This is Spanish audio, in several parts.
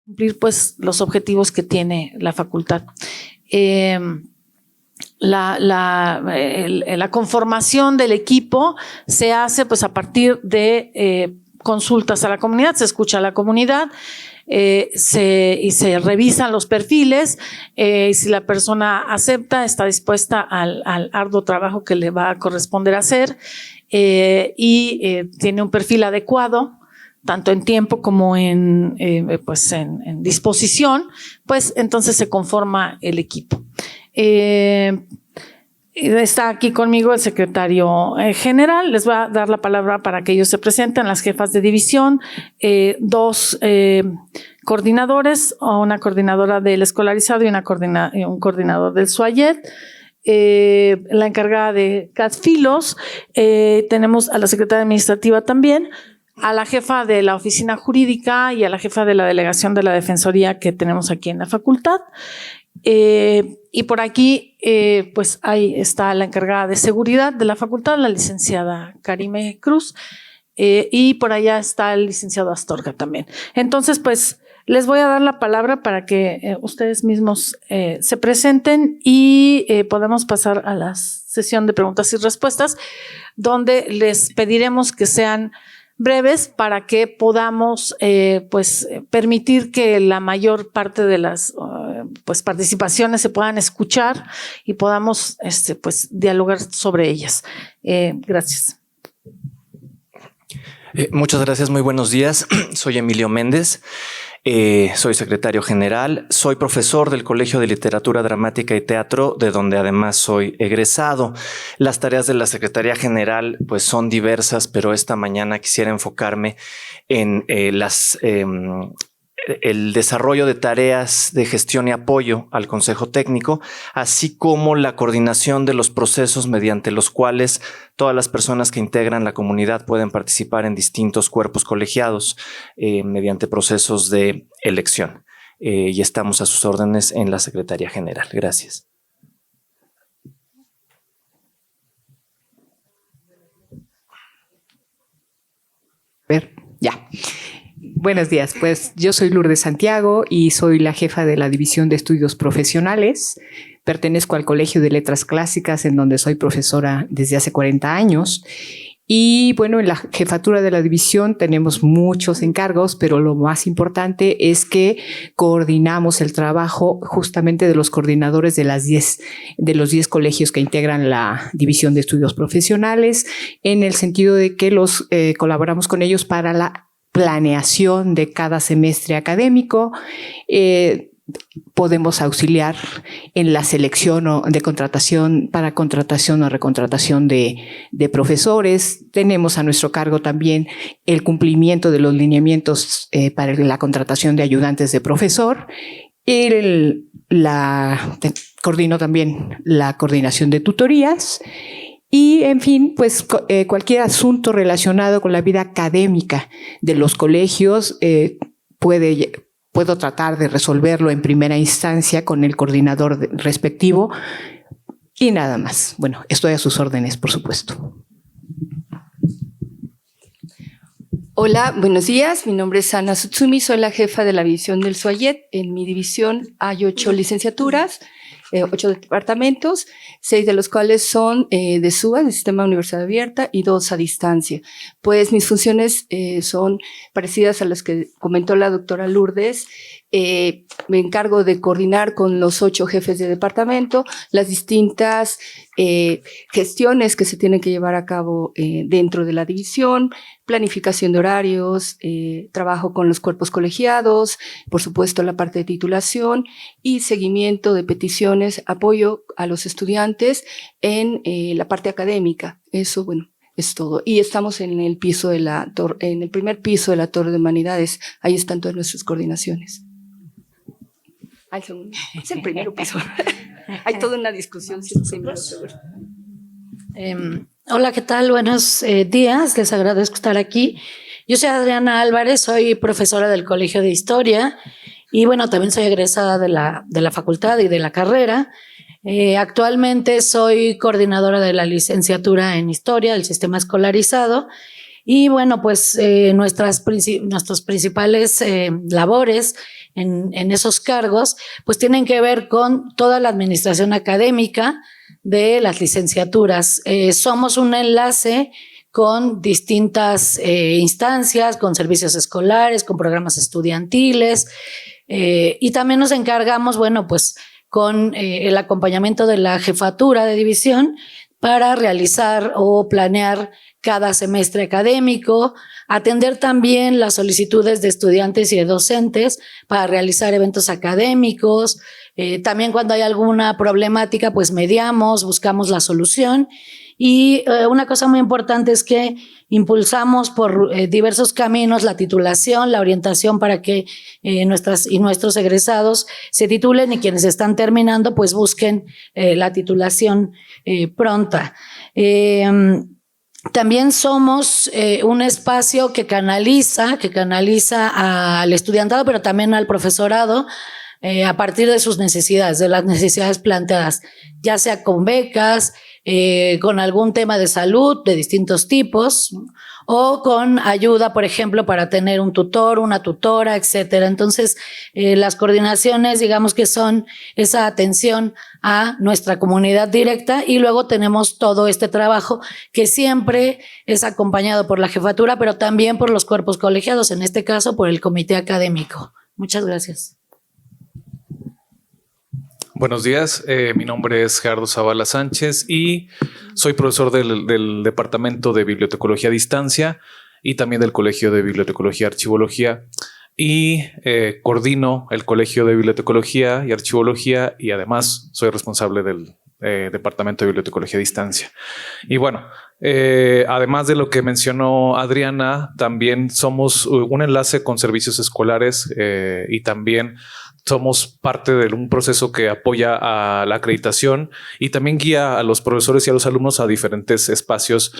cumplir pues los objetivos que tiene la facultad. La conformación del equipo se hace pues a partir de consultas a la comunidad, se escucha a la comunidad, y se revisan los perfiles, y si la persona acepta, está dispuesta al arduo trabajo que le va a corresponder hacer, y tiene un perfil adecuado, tanto en tiempo como en disposición, pues entonces se conforma el equipo. Está aquí conmigo el secretario general. Les voy a dar la palabra para que ellos se presenten, las jefas de división, dos coordinadores, una coordinadora del escolarizado y un coordinador del SUAYED. La encargada de CADFILOS, tenemos a la secretaria administrativa también, a la jefa de la oficina jurídica y a la jefa de la delegación de la defensoría que tenemos aquí en la facultad. Y por aquí, pues ahí está la encargada de seguridad de la facultad, la licenciada Karime Cruz, y por allá está el licenciado Astorga también. Entonces, pues les voy a dar la palabra para que ustedes mismos se presenten y podemos pasar a la sesión de preguntas y respuestas, donde les pediremos que sean breves para que podamos permitir que la mayor parte de las participaciones se puedan escuchar y podamos dialogar sobre ellas. Gracias. Muchas gracias, muy buenos días. Soy Emilio Méndez. Soy secretario general, soy profesor del Colegio de Literatura Dramática y Teatro, de donde además soy egresado. Las tareas de la Secretaría General pues son diversas, pero esta mañana quisiera enfocarme en el desarrollo de tareas de gestión y apoyo al Consejo Técnico, así como la coordinación de los procesos mediante los cuales todas las personas que integran la comunidad pueden participar en distintos cuerpos colegiados mediante procesos de elección. Y estamos a sus órdenes en la Secretaría General. Gracias. Ya. Buenos días, pues yo soy Lourdes Santiago y soy la jefa de la División de Estudios Profesionales. Pertenezco al Colegio de Letras Clásicas, en donde soy profesora desde hace 40 años. Y bueno, en la jefatura de la división tenemos muchos encargos, pero lo más importante es que coordinamos el trabajo justamente de los coordinadores de los 10 colegios que integran la División de Estudios Profesionales, en el sentido de que colaboramos con ellos para la planeación de cada semestre académico. Podemos auxiliar en la selección de contratación para contratación o recontratación de profesores. Tenemos a nuestro cargo también el cumplimiento de los lineamientos para la contratación de ayudantes de profesor. Coordino también la coordinación de tutorías. Y, en fin, pues cualquier asunto relacionado con la vida académica de los colegios puedo tratar de resolverlo en primera instancia con el coordinador respectivo y nada más. Bueno, estoy a sus órdenes, por supuesto. Hola, buenos días. Mi nombre es Ana Tsutsumi, soy la jefa de la división del SUAYED. En mi división hay 8 licenciaturas, 8 departamentos, 6 de los cuales son de SUA, del Sistema de Universidad Abierta, y 2 a distancia. Pues mis funciones son parecidas a las que comentó la doctora Lourdes. Me encargo de coordinar con los 8 jefes de departamento las distintas gestiones que se tienen que llevar a cabo dentro de la división, planificación de horarios, trabajo con los cuerpos colegiados, por supuesto la parte de titulación y seguimiento de peticiones, apoyo a los estudiantes en la parte académica. Eso, bueno, es todo. Y estamos en el piso de en el primer piso de la Torre de Humanidades. Ahí están todas nuestras coordinaciones. Al segundo. Es el primer piso. Hay toda una discusión. Hola, ¿qué tal? Buenos días. Les agradezco estar aquí. Yo soy Adriana Álvarez, soy profesora del Colegio de Historia y bueno, también soy egresada de la facultad y de la carrera. Actualmente soy coordinadora de la licenciatura en Historia del Sistema Escolarizado Y bueno, pues nuestros principales labores en esos cargos, pues tienen que ver con toda la administración académica de las licenciaturas. Somos un enlace con distintas instancias, con servicios escolares, con programas estudiantiles, y también nos encargamos, bueno, pues con el acompañamiento de la jefatura de división para realizar o planear cada semestre académico, atender también las solicitudes de estudiantes y de docentes para realizar eventos académicos. También cuando hay alguna problemática, pues mediamos, buscamos la solución. Y una cosa muy importante es que impulsamos por diversos caminos la titulación, la orientación para que nuestros egresados se titulen, y quienes están terminando pues busquen la titulación pronta. También somos un espacio que canaliza al estudiantado, pero también al profesorado, a partir de sus necesidades, de las necesidades planteadas, ya sea con becas, con algún tema de salud de distintos tipos, o con ayuda, por ejemplo, para tener un tutor, una tutora, etcétera. Entonces, las coordinaciones, digamos que son esa atención a nuestra comunidad directa, y luego tenemos todo este trabajo que siempre es acompañado por la jefatura, pero también por los cuerpos colegiados, en este caso por el comité académico. Muchas gracias. Buenos días, mi nombre es Gerardo Zavala Sánchez y soy profesor del Departamento de Bibliotecología a Distancia y también del Colegio de Bibliotecología y Archivología, y coordino el Colegio de Bibliotecología y Archivología, y además soy responsable del Departamento de Bibliotecología a Distancia. Y bueno, además de lo que mencionó Adriana, también somos un enlace con servicios escolares, y también somos parte de un proceso que apoya a la acreditación y también guía a los profesores y a los alumnos a diferentes espacios,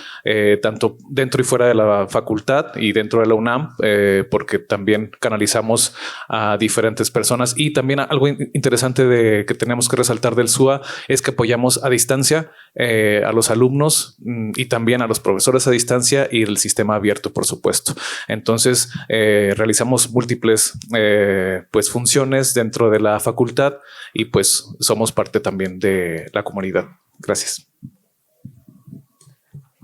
tanto dentro y fuera de la facultad y dentro de la UNAM, porque también canalizamos a diferentes personas. Y también algo interesante que tenemos que resaltar del SUA es que apoyamos a distancia a los alumnos y también a los profesores a distancia, y el sistema abierto, por supuesto. Entonces, realizamos múltiples pues funciones dentro de la facultad, y pues somos parte también de la comunidad. Gracias.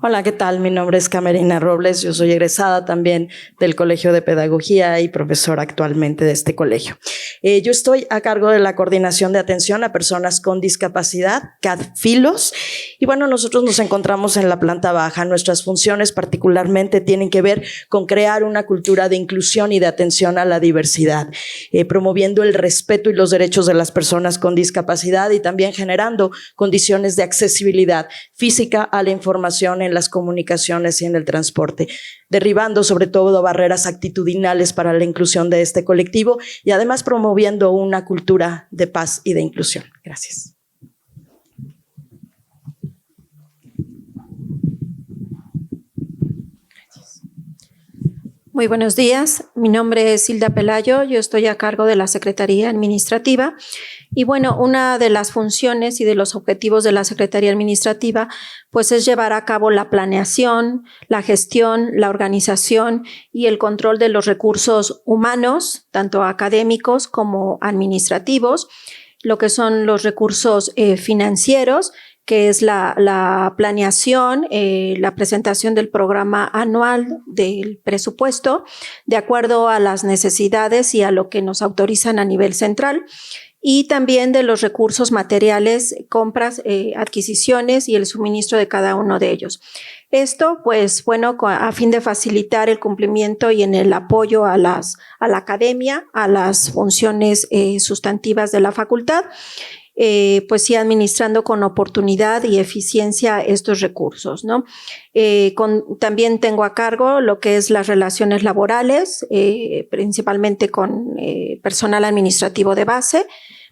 Hola, ¿qué tal? Mi nombre es Camerina Robles, yo soy egresada también del Colegio de Pedagogía y profesora actualmente de este colegio. Yo estoy a cargo de la coordinación de atención a personas con discapacidad, CADFILOS, y bueno, nosotros nos encontramos en la planta baja. Nuestras funciones particularmente tienen que ver con crear una cultura de inclusión y de atención a la diversidad, promoviendo el respeto y los derechos de las personas con discapacidad, y también generando condiciones de accesibilidad física a la información en las comunicaciones y en el transporte, derribando sobre todo barreras actitudinales para la inclusión de este colectivo, y además promoviendo una cultura de paz y de inclusión. Gracias. Muy buenos días, mi nombre es Hilda Pelayo, yo estoy a cargo de la Secretaría Administrativa, y bueno, una de las funciones y de los objetivos de la Secretaría Administrativa pues es llevar a cabo la planeación, la gestión, la organización y el control de los recursos humanos, tanto académicos como administrativos, lo que son los recursos financieros, que es la planeación, la presentación del programa anual del presupuesto, de acuerdo a las necesidades y a lo que nos autorizan a nivel central, y también de los recursos materiales, compras, adquisiciones y el suministro de cada uno de ellos. Esto, pues, bueno, a fin de facilitar el cumplimiento y en el apoyo a la academia, a las funciones sustantivas de la facultad, pues sí, administrando con oportunidad y eficiencia estos recursos, ¿no? También tengo a cargo lo que es las relaciones laborales, principalmente con personal administrativo de base,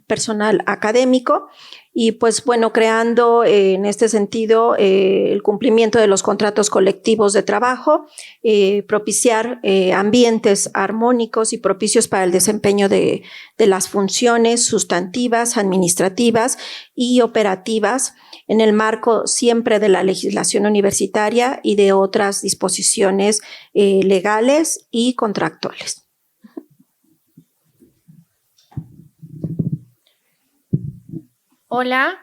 personal académico, y pues bueno, creando en este sentido el cumplimiento de los contratos colectivos de trabajo, propiciar ambientes armónicos y propicios para el desempeño de las funciones sustantivas, administrativas y operativas en el marco siempre de la legislación universitaria y de otras disposiciones legales y contractuales. Hola,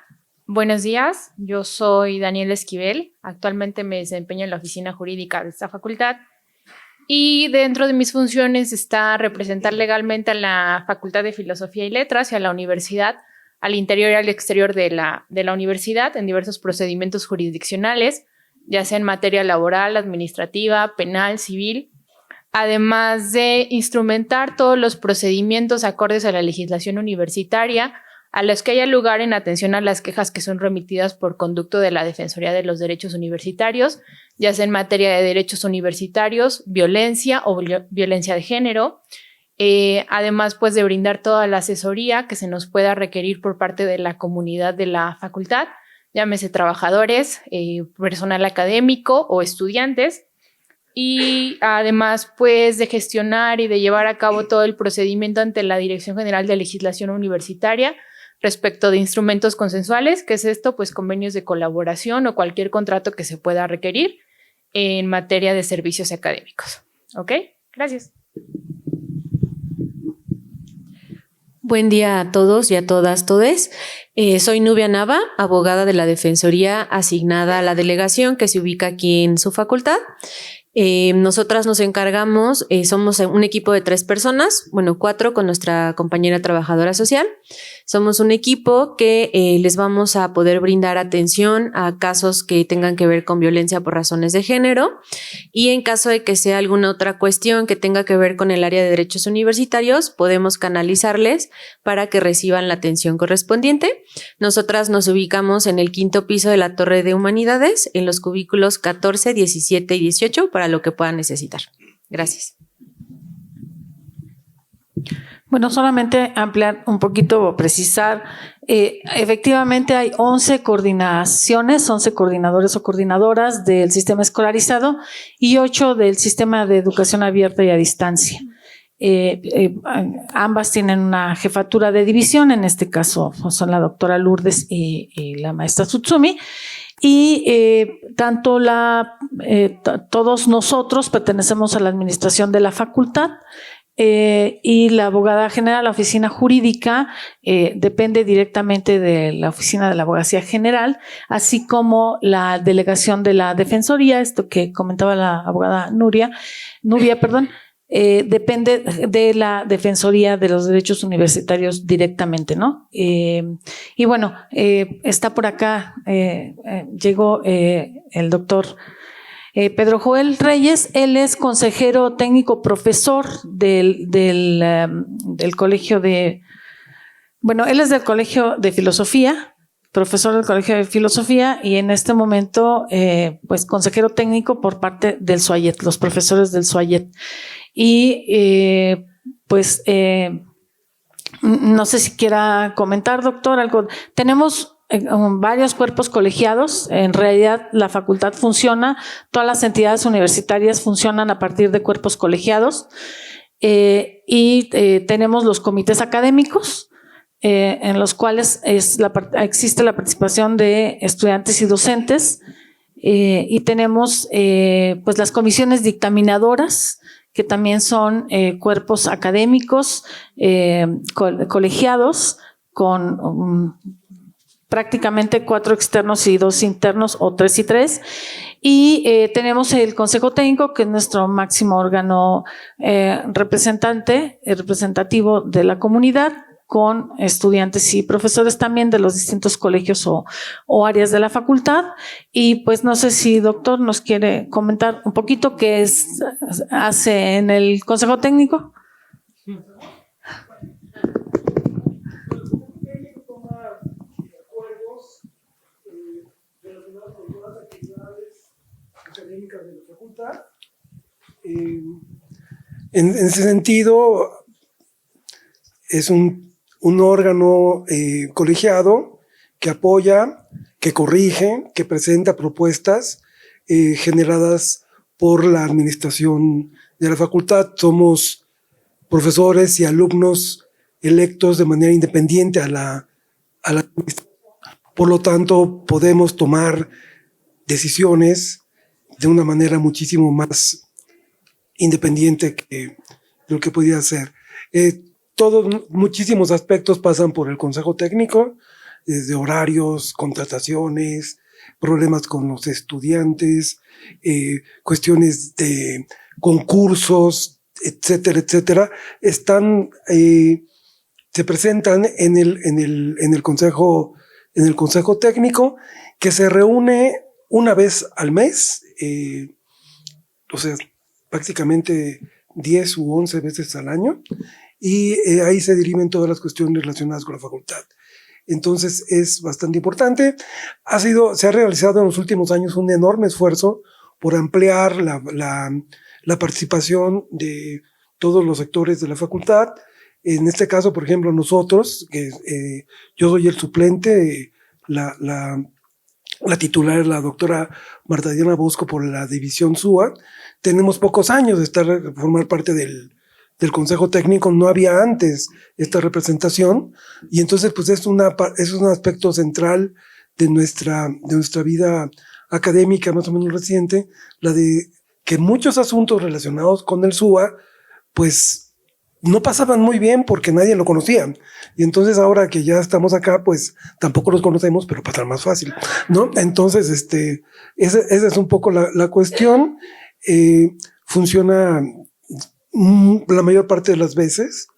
buenos días. Yo soy Daniela Esquivel. Actualmente me desempeño en la oficina jurídica de esta facultad y dentro de mis funciones está representar legalmente a la Facultad de Filosofía y Letras y a la universidad al interior y al exterior de la universidad en diversos procedimientos jurisdiccionales, ya sea en materia laboral, administrativa, penal, civil, además de instrumentar todos los procedimientos acordes a la legislación universitaria a los que haya lugar en atención a las quejas que son remitidas por conducto de la Defensoría de los Derechos Universitarios, ya sea en materia de derechos universitarios, violencia o violencia de género, además pues de brindar toda la asesoría que se nos pueda requerir por parte de la comunidad de la facultad, llámese trabajadores, personal académico o estudiantes, y además pues de gestionar y de llevar a cabo todo el procedimiento ante la Dirección General de Legislación Universitaria respecto de instrumentos consensuales, que es esto, pues convenios de colaboración o cualquier contrato que se pueda requerir en materia de servicios académicos. ¿Ok? Gracias. Buen día a todos y a todas, todes. Soy Nubia Nava, abogada de la Defensoría asignada a la delegación que se ubica aquí en su facultad. Nosotras nos encargamos, somos un equipo de 3 personas, bueno, 4 con nuestra compañera trabajadora social. Somos un equipo que les vamos a poder brindar atención a casos que tengan que ver con violencia por razones de género, y en caso de que sea alguna otra cuestión que tenga que ver con el área de derechos universitarios, podemos canalizarles para que reciban la atención correspondiente. Nosotras nos ubicamos en el 5º piso de la Torre de Humanidades, en los cubículos 14, 17 y 18, para lo que puedan necesitar. Gracias. Bueno, solamente ampliar un poquito o precisar, efectivamente hay 11 coordinaciones, 11 coordinadores o coordinadoras del sistema escolarizado y 8 del sistema de educación abierta y a distancia. Ambas tienen una jefatura de división, en este caso son la doctora Lourdes y la maestra Tsutsumi. Y tanto todos nosotros pertenecemos a la administración de la facultad, y la abogada general, la oficina jurídica, depende directamente de la oficina de la abogacía general, así como la delegación de la defensoría, esto que comentaba la abogada Nubia, depende de la Defensoría de los Derechos Universitarios directamente, ¿no? Y bueno, está por acá, llegó el doctor Pedro Joel Reyes. Él es consejero técnico profesor del colegio de, bueno, él es del Colegio de Filosofía, profesor del Colegio de Filosofía, y en este momento, pues consejero técnico por parte del SUAYET, los profesores del SUAYET. Y pues no sé si quiera comentar, doctor, algo. Tenemos varios cuerpos colegiados. En realidad la facultad funciona, todas las entidades universitarias funcionan a partir de cuerpos colegiados, y tenemos los comités académicos, en los cuales existe la participación de estudiantes y docentes, y tenemos pues las comisiones dictaminadoras, que también son cuerpos académicos colegiados con prácticamente 4 externos y 2 internos, o 3 y 3. Y tenemos el Consejo Técnico, que es nuestro máximo órgano representativo de la comunidad, con estudiantes y profesores también de los distintos colegios o áreas de la facultad. Y pues no sé si doctor nos quiere comentar un poquito qué hace en el Consejo Técnico. Académicas de la facultad. En ese sentido, es un órgano colegiado que apoya, que corrige, que presenta propuestas generadas por la administración de la facultad. Somos profesores y alumnos electos de manera independiente a la administración. Por lo tanto, podemos tomar decisiones de una manera muchísimo más independiente que lo que podía ser. Muchísimos aspectos pasan por el Consejo Técnico, desde horarios, contrataciones, problemas con los estudiantes, cuestiones de concursos, etcétera, etcétera. Se presentan en el Consejo Técnico, que se reúne una vez al mes, o sea, prácticamente 10 u 11 veces al año, y ahí se dirimen todas las cuestiones relacionadas con la facultad. Entonces es bastante importante. Se ha realizado en los últimos años un enorme esfuerzo por ampliar la participación de todos los sectores de la facultad. En este caso, por ejemplo, nosotros, que yo soy el suplente, la titular es la doctora Marta Diana Bosco por la división SUA. Tenemos pocos años de formar parte del Consejo Técnico, no había antes esta representación, y entonces pues es un aspecto central de nuestra vida académica más o menos reciente, la de que muchos asuntos relacionados con el SUA pues no pasaban muy bien porque nadie lo conocía, y entonces ahora que ya estamos acá pues tampoco los conocemos, pero pasar más fácil, ¿no? Entonces esa es un poco la cuestión. Funciona la mayor parte de las veces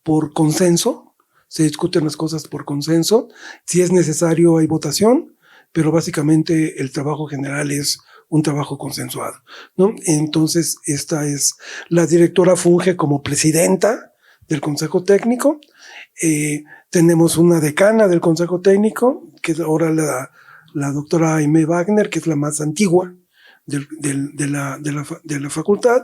por consenso, se discuten las cosas por consenso. Si es necesario hay votación, pero básicamente el trabajo general es un trabajo consensuado, ¿no? Entonces la directora funge como presidenta del Consejo Técnico. Tenemos una decana del Consejo Técnico, que es ahora la doctora Aimee Wagner, que es la más antigua de la facultad,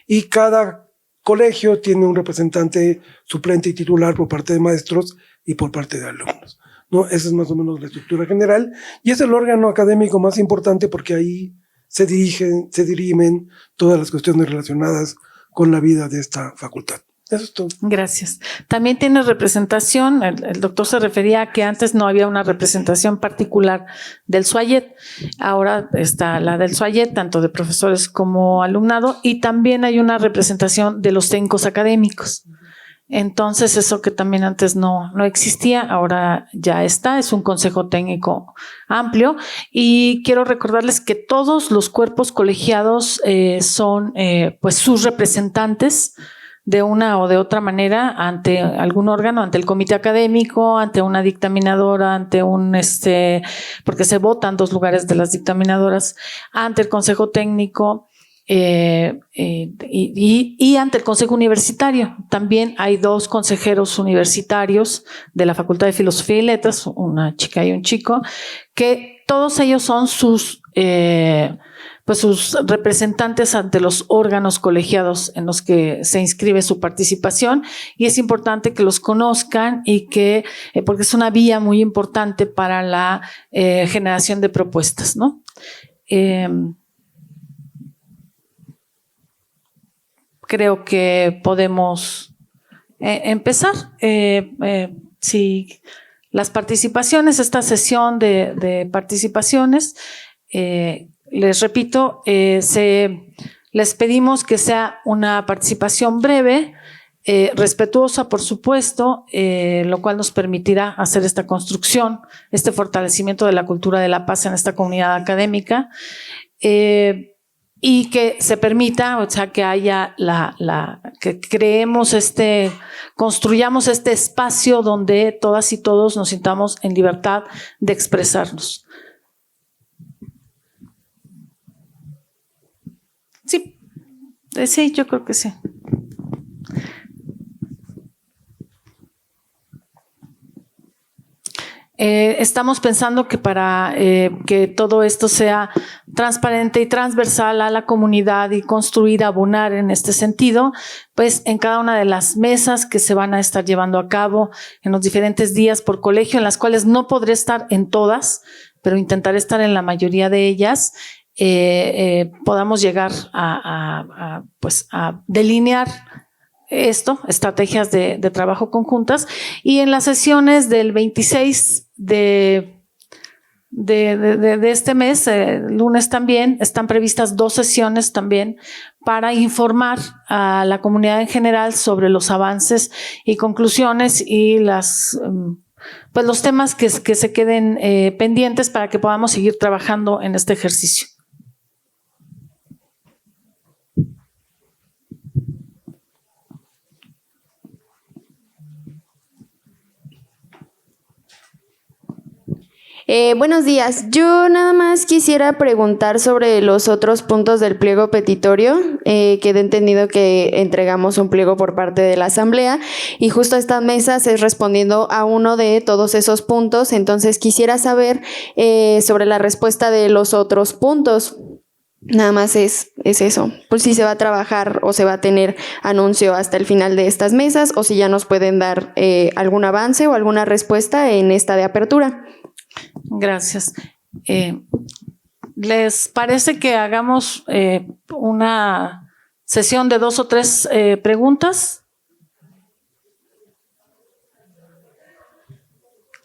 y cada colegio tiene un representante suplente y titular por parte de maestros y por parte de alumnos, ¿no? Esa es más o menos la estructura general, y es el órgano académico más importante porque ahí se dirimen todas las cuestiones relacionadas con la vida de esta facultad. Eso es todo. Gracias. También tiene representación, el doctor se refería a que antes no había una representación particular del SUAYET, ahora está la del SUAYET, tanto de profesores como alumnado, y también hay una representación de los técnicos académicos. Entonces, eso que también antes no existía, ahora ya está, es un consejo técnico amplio, y quiero recordarles que todos los cuerpos colegiados son pues sus representantes de una o de otra manera ante algún órgano, ante el comité académico, ante una dictaminadora, ante porque se votan 2 lugares de las dictaminadoras, ante el consejo técnico y ante el consejo universitario. También hay 2 consejeros universitarios de la Facultad de Filosofía y Letras, una chica y un chico, que todos ellos son sus representantes ante los órganos colegiados en los que se inscribe su participación, y es importante que los conozcan y porque es una vía muy importante para la generación de propuestas, ¿no? Creo que podemos empezar. Si las participaciones, esta sesión de participaciones, les repito, les pedimos que sea una participación breve, respetuosa, por supuesto, lo cual nos permitirá hacer esta construcción, este fortalecimiento de la cultura de la paz en esta comunidad académica, y que se permita, o sea, que haya que construyamos este espacio donde todas y todos nos sintamos en libertad de expresarnos. Sí, yo creo que sí. Estamos pensando que para que todo esto sea transparente y transversal a la comunidad y construir, abonar en este sentido, pues en cada una de las mesas que se van a estar llevando a cabo en los diferentes días por colegio, en las cuales no podré estar en todas, pero intentaré estar en la mayoría de ellas, podamos llegar a delinear estrategias de trabajo conjuntas. Y en las sesiones del 26 de este mes, lunes también, están previstas 2 sesiones también para informar a la comunidad en general sobre los avances y conclusiones y los temas que se queden pendientes para que podamos seguir trabajando en este ejercicio. Buenos días. Yo nada más quisiera preguntar sobre los otros puntos del pliego petitorio. Quedé entendido que entregamos un pliego por parte de la Asamblea y justo esta mesa es respondiendo a uno de todos esos puntos. Entonces quisiera saber sobre la respuesta de los otros puntos. Nada más es eso. Pues si se va a trabajar o se va a tener anuncio hasta el final de estas mesas o si ya nos pueden dar algún avance o alguna respuesta en esta de apertura. Gracias. ¿Les parece que hagamos una sesión de 2 o 3 preguntas?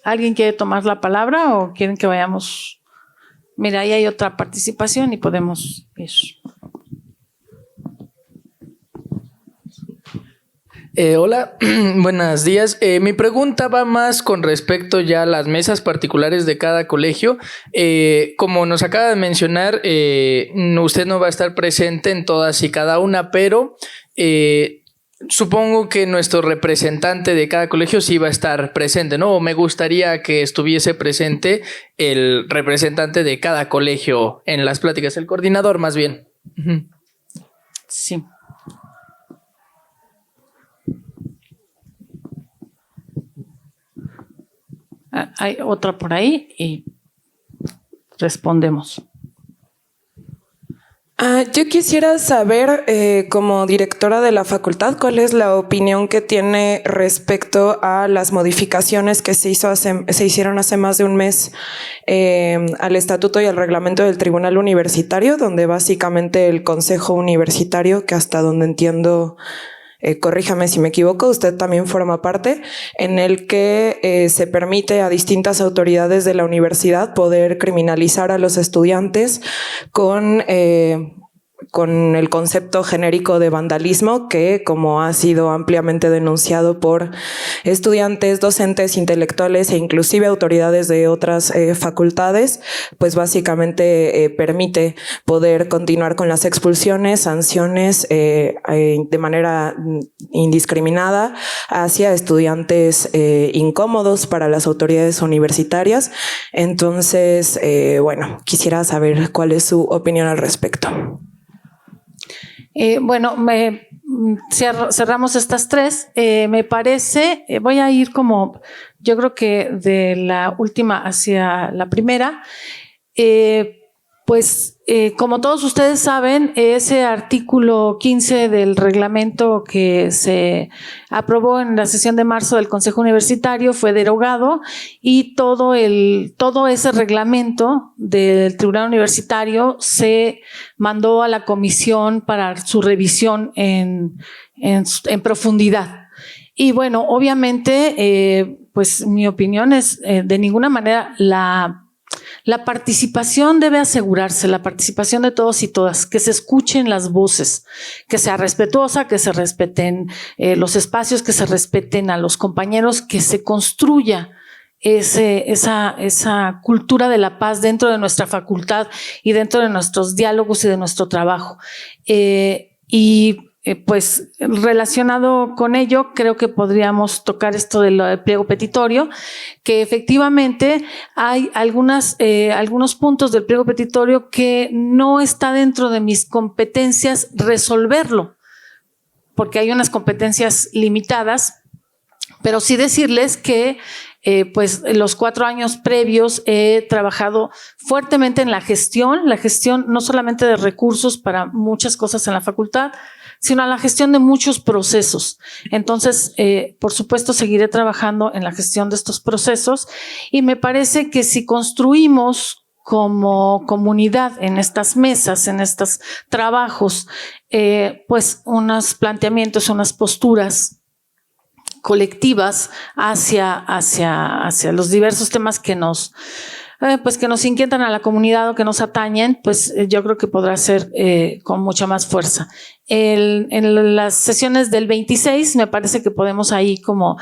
¿Alguien quiere tomar la palabra o quieren que vayamos? Mira, ahí hay otra participación y podemos ir. Hola, buenos días. Mi pregunta va más con respecto ya a las mesas particulares de cada colegio. Como nos acaba de mencionar, usted no va a estar presente en todas y cada una, pero supongo que nuestro representante de cada colegio sí va a estar presente, ¿no? O me gustaría que estuviese presente el representante de cada colegio en las pláticas, el coordinador más bien. Sí. Hay otra por ahí y respondemos. Yo quisiera saber, como directora de la facultad, cuál es la opinión que tiene respecto a las modificaciones que se hicieron hace más de un mes al estatuto y al reglamento del Tribunal Universitario, donde básicamente el Consejo Universitario, que hasta donde entiendo, corríjame si me equivoco, usted también forma parte, en el que se permite a distintas autoridades de la universidad poder criminalizar a los estudiantes con el concepto genérico de vandalismo que, como ha sido ampliamente denunciado por estudiantes, docentes, intelectuales e inclusive autoridades de otras facultades, pues básicamente permite poder continuar con las expulsiones, sanciones de manera indiscriminada hacia estudiantes incómodos para las autoridades universitarias. Entonces, quisiera saber cuál es su opinión al respecto. Cerramos estas 3. Me parece, voy a ir yo creo que de la última hacia la primera. Como todos ustedes saben, ese artículo 15 del reglamento que se aprobó en la sesión de marzo del Consejo Universitario fue derogado y todo ese reglamento del Tribunal Universitario se mandó a la comisión para su revisión en profundidad. Y bueno, obviamente, mi opinión es de ninguna manera la participación debe asegurarse, la participación de todos y todas, que se escuchen las voces, que sea respetuosa, que se respeten los espacios, que se respeten a los compañeros, que se construya esa cultura de la paz dentro de nuestra facultad y dentro de nuestros diálogos y de nuestro trabajo. Relacionado con ello, creo que podríamos tocar esto del pliego petitorio, que efectivamente hay algunos puntos del pliego petitorio que no está dentro de mis competencias resolverlo, porque hay unas competencias limitadas, pero sí decirles que pues los 4 años previos he trabajado fuertemente en la gestión no solamente de recursos para muchas cosas en la facultad, sino la gestión de muchos procesos. Entonces, por supuesto, seguiré trabajando en la gestión de estos procesos y me parece que si construimos como comunidad en estas mesas, en estos trabajos, pues unos planteamientos, unas posturas colectivas hacia los diversos temas que nos inquietan a la comunidad o que nos atañen, pues yo creo que podrá ser con mucha más fuerza. En las sesiones del 26 me parece que podemos ahí como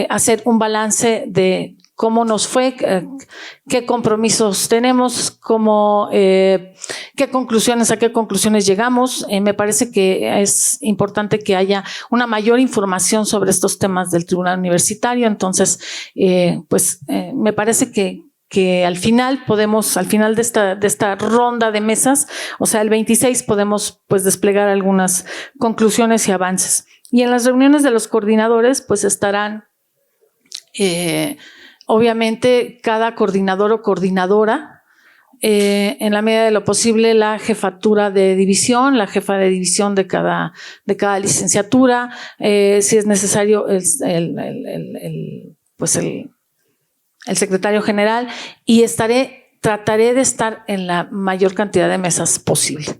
hacer un balance de cómo nos fue, qué compromisos tenemos, a qué conclusiones llegamos. Me parece que es importante que haya una mayor información sobre estos temas del Tribunal Universitario. Entonces, me parece que al final de esta ronda de mesas, o sea, el 26 podemos pues desplegar algunas conclusiones y avances. Y en las reuniones de los coordinadores, pues estarán obviamente cada coordinador o coordinadora, en la medida de lo posible la jefatura de división, la jefa de división de cada licenciatura, si es necesario el secretario general, y trataré de estar en la mayor cantidad de mesas posible.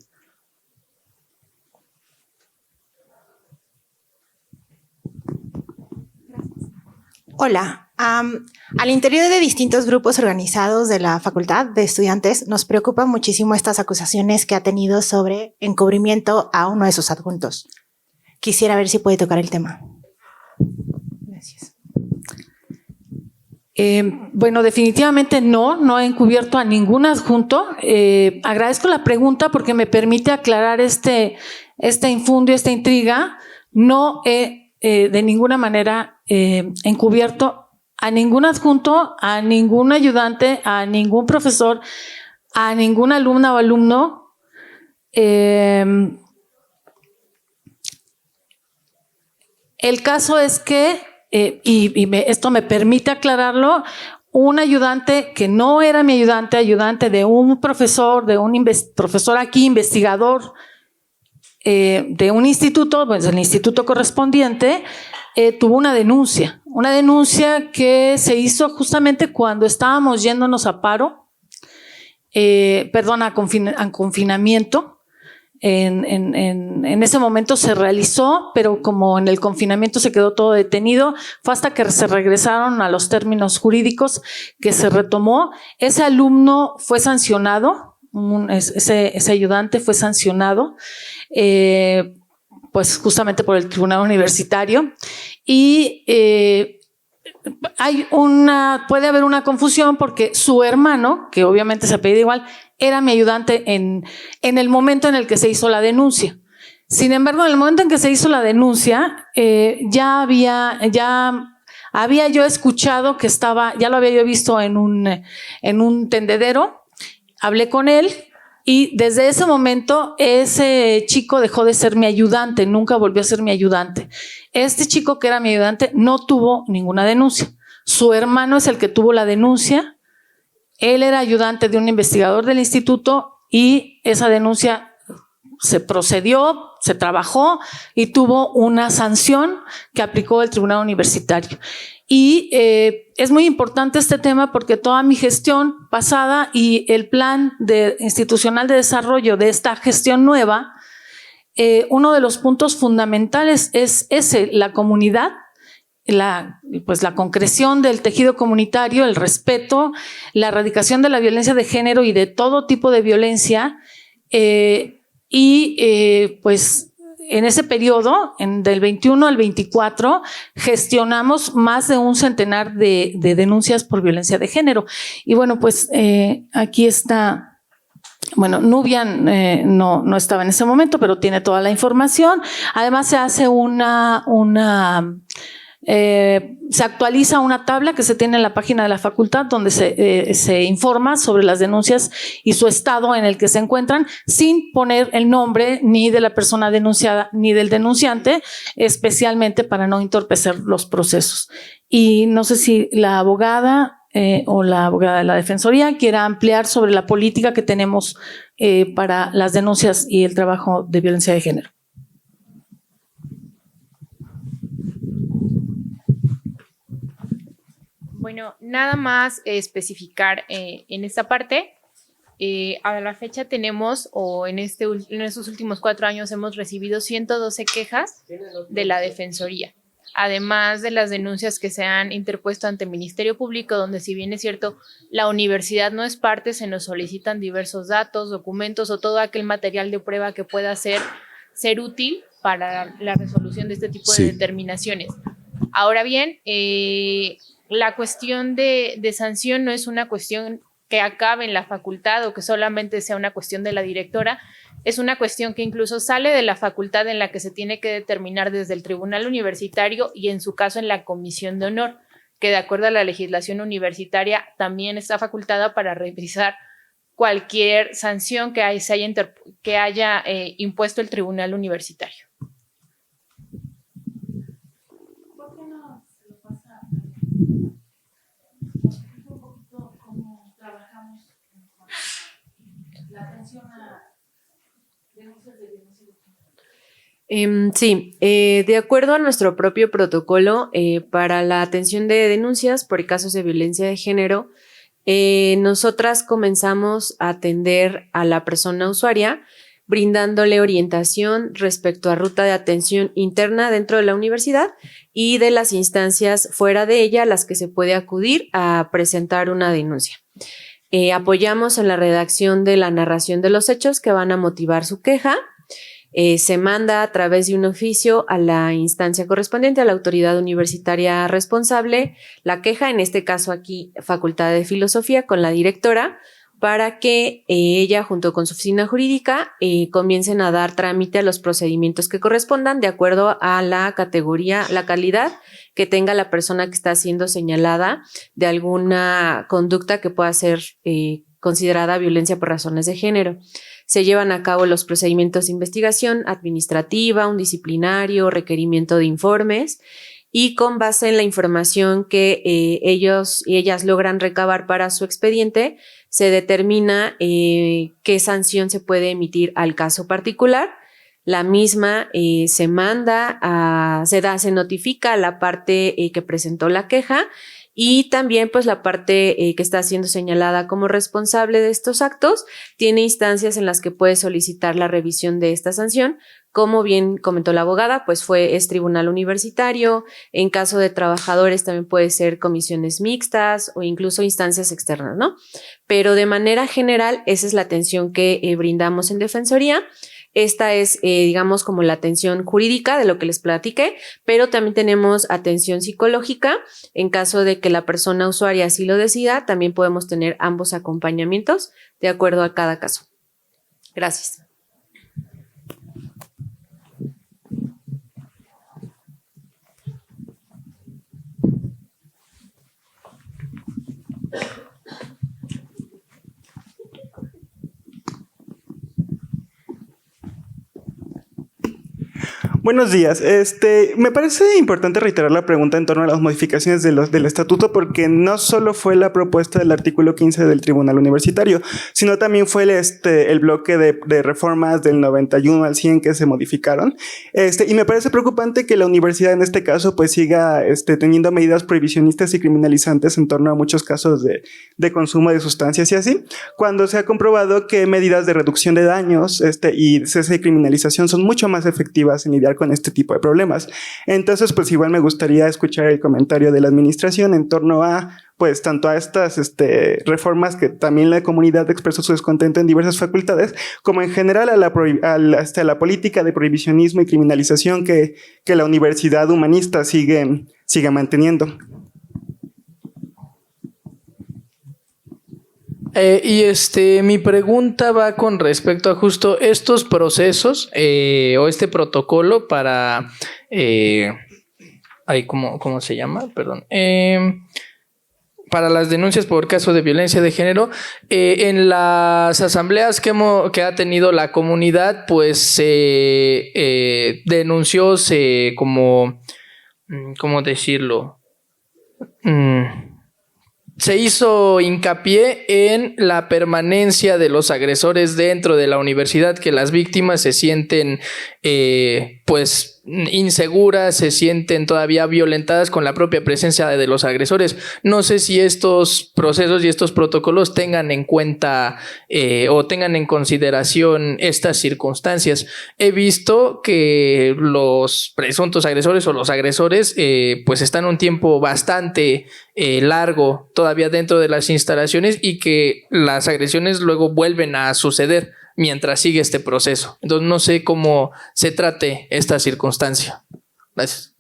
Hola. Al interior de distintos grupos organizados de la Facultad de Estudiantes nos preocupan muchísimo estas acusaciones que ha tenido sobre encubrimiento a uno de sus adjuntos. Quisiera ver si puede tocar el tema. Gracias. Bueno, definitivamente no he encubierto a ningún adjunto. Agradezco la pregunta porque me permite aclarar este infundio, esta intriga. No he de ninguna manera encubierto a ningún adjunto, a ningún ayudante, a ningún profesor, a ninguna alumna o alumno. El caso es que, esto me permite aclararlo, un ayudante que no era mi ayudante de un profesor, profesor aquí, investigador de un instituto, pues el instituto correspondiente, tuvo una denuncia que se hizo justamente cuando estábamos yéndonos a paro, a confinamiento. En ese momento se realizó, pero como en el confinamiento se quedó todo detenido, fue hasta que se regresaron a los términos jurídicos que se retomó. Ese alumno fue sancionado, ese ayudante fue sancionado, pues justamente por el Tribunal Universitario, y puede haber una confusión porque su hermano, que obviamente se apellida igual, era mi ayudante en el momento en el que se hizo la denuncia. Sin embargo, en el momento en que se hizo la denuncia, ya había yo escuchado que ya lo había yo visto en un tendedero, hablé con él. Y desde ese momento ese chico dejó de ser mi ayudante, nunca volvió a ser mi ayudante. Este chico que era mi ayudante no tuvo ninguna denuncia. Su hermano es el que tuvo la denuncia. Él era ayudante de un investigador del instituto y esa denuncia se procedió, se trabajó y tuvo una sanción que aplicó el Tribunal Universitario. Y es muy importante este tema porque toda mi gestión pasada y el plan institucional de desarrollo de esta gestión nueva, uno de los puntos fundamentales es la comunidad, la concreción del tejido comunitario, el respeto, la erradicación de la violencia de género y de todo tipo de violencia. En ese periodo, del 21 al 24, gestionamos más de un centenar de denuncias por violencia de género. Y bueno, pues aquí está, bueno, Nubia no estaba en ese momento, pero tiene toda la información. Además se hace Se actualiza una tabla que se tiene en la página de la facultad donde se informa sobre las denuncias y su estado en el que se encuentran, sin poner el nombre ni de la persona denunciada ni del denunciante, especialmente para no entorpecer los procesos. Y no sé si la abogada o la abogada de la Defensoría quiera ampliar sobre la política que tenemos para las denuncias y el trabajo de violencia de género. Bueno, nada más especificar en esta parte. A la fecha tenemos, o en estos últimos 4 años hemos recibido 112 quejas de la Defensoría, además de las denuncias que se han interpuesto ante el Ministerio Público, donde, si bien es cierto, la universidad no es parte, se nos solicitan diversos datos, documentos o todo aquel material de prueba que pueda ser útil para la resolución de este tipo de determinaciones. Ahora bien, la cuestión de sanción no es una cuestión que acabe en la facultad o que solamente sea una cuestión de la directora, es una cuestión que incluso sale de la facultad, en la que se tiene que determinar desde el tribunal universitario y, en su caso, en la comisión de honor, que, de acuerdo a la legislación universitaria, también está facultada para revisar cualquier sanción que haya impuesto el tribunal universitario. Sí, de acuerdo a nuestro propio protocolo para la atención de denuncias por casos de violencia de género, nosotras comenzamos a atender a la persona usuaria brindándole orientación respecto a ruta de atención interna dentro de la universidad y de las instancias fuera de ella a las que se puede acudir a presentar una denuncia. Apoyamos en la redacción de la narración de los hechos que van a motivar su queja. Se manda a través de un oficio a la instancia correspondiente, a la autoridad universitaria responsable, la queja, en este caso aquí Facultad de Filosofía, con la directora, para que ella, junto con su oficina jurídica, comiencen a dar trámite a los procedimientos que correspondan de acuerdo a la categoría, la calidad que tenga la persona que está siendo señalada de alguna conducta que pueda ser considerada violencia por razones de género. Se llevan a cabo los procedimientos de investigación administrativa, un disciplinario, requerimiento de informes, y con base en la información que ellos y ellas logran recabar para su expediente, se determina qué sanción se puede emitir al caso particular. La misma se notifica a la parte que presentó la queja, y también pues la parte que está siendo señalada como responsable de estos actos tiene instancias en las que puede solicitar la revisión de esta sanción. Como bien comentó la abogada, pues es tribunal universitario. En caso de trabajadores también puede ser comisiones mixtas o incluso instancias externas, ¿no? Pero de manera general esa es la atención que brindamos en Defensoría. Esta es, digamos, como la atención jurídica de lo que les platiqué, pero también tenemos atención psicológica. En caso de que la persona usuaria así lo decida, también podemos tener ambos acompañamientos de acuerdo a cada caso. Gracias. Buenos días. Me parece importante reiterar la pregunta en torno a las modificaciones del estatuto, porque no solo fue la propuesta del artículo 15 del Tribunal Universitario, sino también fue el bloque de reformas del 91 al 100 que se modificaron. Y me parece preocupante que la universidad en este caso pues siga teniendo medidas prohibicionistas y criminalizantes en torno a muchos casos de consumo de sustancias y así, cuando se ha comprobado que medidas de reducción de daños y cese de criminalización son mucho más efectivas en lidiar con este tipo de problemas. Entonces, pues igual me gustaría escuchar el comentario de la administración en torno a, pues, tanto a estas reformas que también la comunidad expresó su descontento en diversas facultades, como en general a la política de prohibicionismo y criminalización que la universidad humanista sigue manteniendo. Mi pregunta va con respecto a justo estos procesos o este protocolo para ¿cómo se llama? Perdón. Para las denuncias por caso de violencia de género, en las asambleas que ha tenido la comunidad, pues se denunció, ¿cómo decirlo? Se hizo hincapié en la permanencia de los agresores dentro de la universidad, que las víctimas se sienten pues inseguras, se sienten todavía violentadas con la propia presencia de los agresores. No sé si estos procesos y estos protocolos tengan en cuenta o tengan en consideración estas circunstancias. He visto que los presuntos agresores o los agresores pues están un tiempo bastante largo todavía dentro de las instalaciones y que las agresiones luego vuelven a suceder mientras sigue este proceso. Entonces no sé cómo se trate esta circunstancia. Gracias.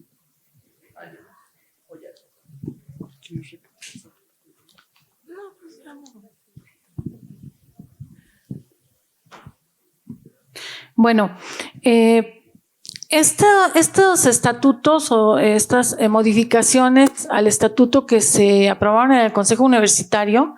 Bueno, estos estatutos o estas modificaciones al estatuto que se aprobaron en el Consejo Universitario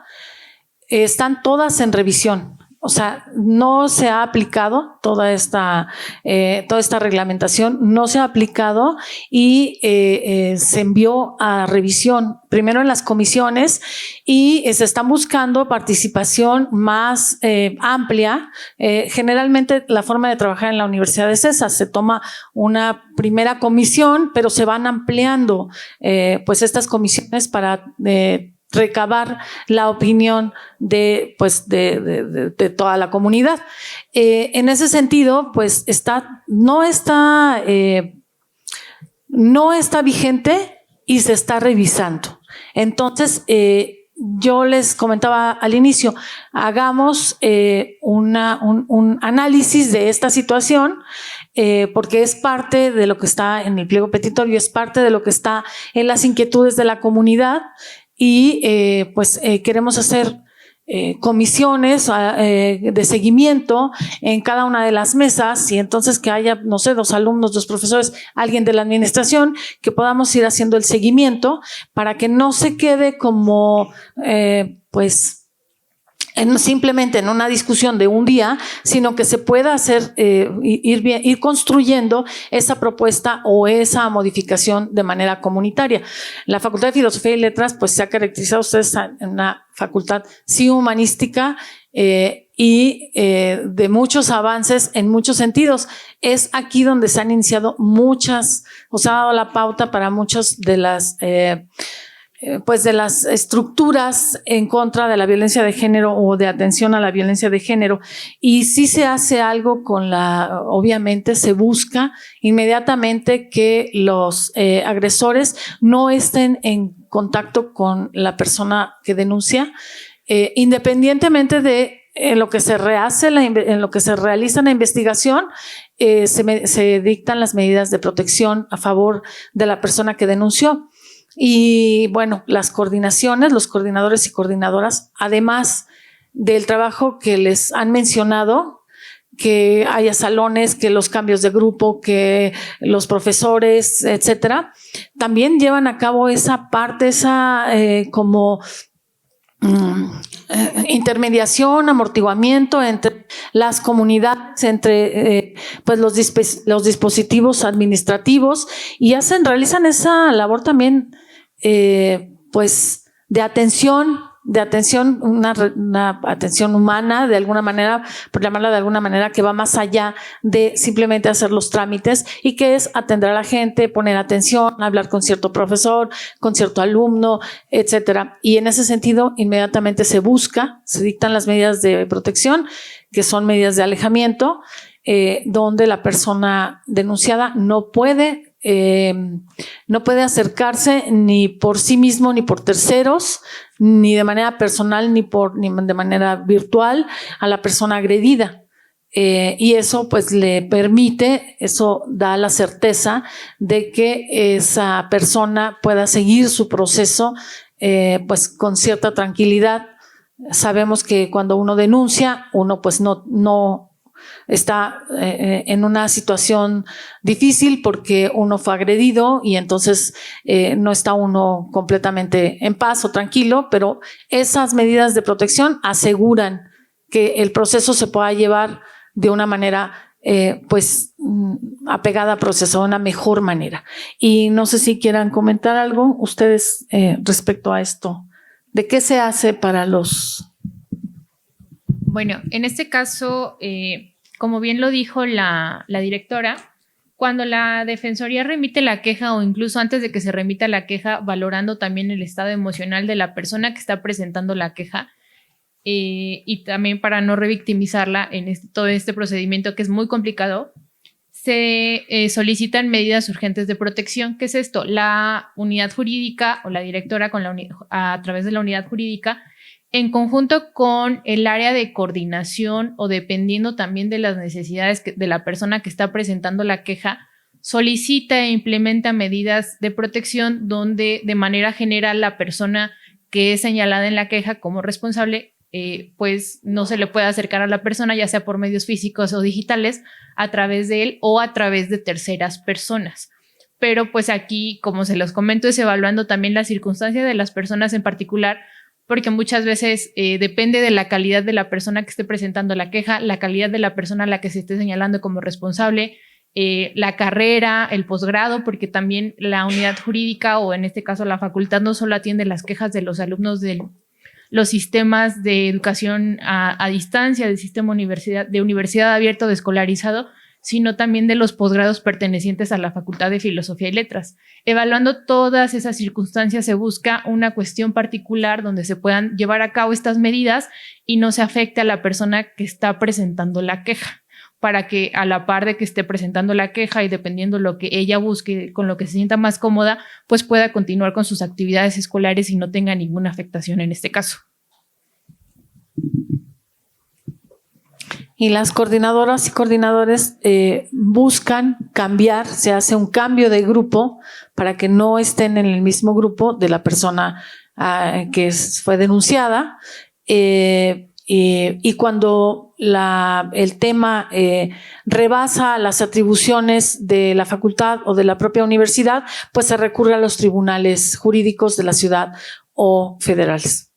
están todas en revisión. O sea, no se ha aplicado toda esta reglamentación, no se ha aplicado y se envió a revisión primero en las comisiones y se están buscando participación más amplia. Generalmente la forma de trabajar en la universidad es esa, se toma una primera comisión, pero se van ampliando pues estas comisiones para recabar la opinión de toda la comunidad. En ese sentido, pues no está vigente y se está revisando. Entonces, yo les comentaba al inicio, hagamos un análisis de esta situación, porque es parte de lo que está en el pliego petitorio, es parte de lo que está en las inquietudes de la comunidad. Y queremos hacer comisiones de seguimiento en cada una de las mesas y entonces que haya, no sé, 2 alumnos, 2 profesores, alguien de la administración, que podamos ir haciendo el seguimiento para que no se quede como simplemente en una discusión de un día, sino que se pueda hacer, ir construyendo esa propuesta o esa modificación de manera comunitaria. La Facultad de Filosofía y Letras pues se ha caracterizado, ustedes en una facultad sí humanística y de muchos avances en muchos sentidos. Es aquí donde se han iniciado o se ha dado la pauta para muchas de las de las estructuras en contra de la violencia de género o de atención a la violencia de género. Y sí se hace algo obviamente se busca inmediatamente que los agresores no estén en contacto con la persona que denuncia, independientemente de en lo que se realiza la investigación, se dictan las medidas de protección a favor de la persona que denunció. Y bueno, las coordinaciones, los coordinadores y coordinadoras, además del trabajo que les han mencionado, que haya salones, que los cambios de grupo, que los profesores, etcétera, también llevan a cabo esa parte, intermediación, amortiguamiento entre las comunidades, entre los dispositivos administrativos y realizan esa labor también de atención, una atención humana, de alguna manera, por llamarla de alguna manera, que va más allá de simplemente hacer los trámites y que es atender a la gente, poner atención, hablar con cierto profesor, con cierto alumno, etcétera. Y en ese sentido, inmediatamente se dictan las medidas de protección, que son medidas de alejamiento, donde la persona denunciada no puede acercarse ni por sí mismo ni por terceros, ni de manera personal ni de manera virtual a la persona agredida. Y eso pues eso da la certeza de que esa persona pueda seguir su proceso pues con cierta tranquilidad. Sabemos que cuando uno denuncia, uno pues no está en una situación difícil porque uno fue agredido y entonces no está uno completamente en paz o tranquilo, pero esas medidas de protección aseguran que el proceso se pueda llevar de una manera apegada al proceso, de una mejor manera. Y no sé si quieran comentar algo ustedes respecto a esto. ¿De qué se hace para los...? Bueno, en este caso, como bien lo dijo la directora, cuando la Defensoría remite la queja o incluso antes de que se remita la queja, valorando también el estado emocional de la persona que está presentando la queja, y también para no revictimizarla en todo este procedimiento que es muy complicado, se solicitan medidas urgentes de protección. ¿Qué es esto? La unidad jurídica o la directora a través de la unidad jurídica, en conjunto con el área de coordinación o dependiendo también de las necesidades de la persona que está presentando la queja, solicita e implementa medidas de protección donde de manera general la persona que es señalada en la queja como responsable pues no se le puede acercar a la persona, ya sea por medios físicos o digitales, a través de él o a través de terceras personas. Pero pues aquí, como se los comento, es evaluando también la circunstancia de las personas en particular, porque muchas veces depende de la calidad de la persona que esté presentando la queja, la calidad de la persona a la que se esté señalando como responsable, la carrera, el posgrado, porque también la unidad jurídica o en este caso la facultad no solo atiende las quejas de los alumnos de los sistemas de educación a distancia, del sistema de universidad abierto, de escolarizado, sino también de los posgrados pertenecientes a la Facultad de Filosofía y Letras. Evaluando todas esas circunstancias se busca una cuestión particular donde se puedan llevar a cabo estas medidas y no se afecte a la persona que está presentando la queja, para que a la par de que esté presentando la queja y dependiendo lo que ella busque, con lo que se sienta más cómoda, pues pueda continuar con sus actividades escolares y no tenga ninguna afectación en este caso. Y las coordinadoras y coordinadores buscan cambiar, se hace un cambio de grupo para que no estén en el mismo grupo de la persona que fue denunciada. Y cuando el tema rebasa las atribuciones de la facultad o de la propia universidad, pues se recurre a los tribunales jurídicos de la ciudad o federales.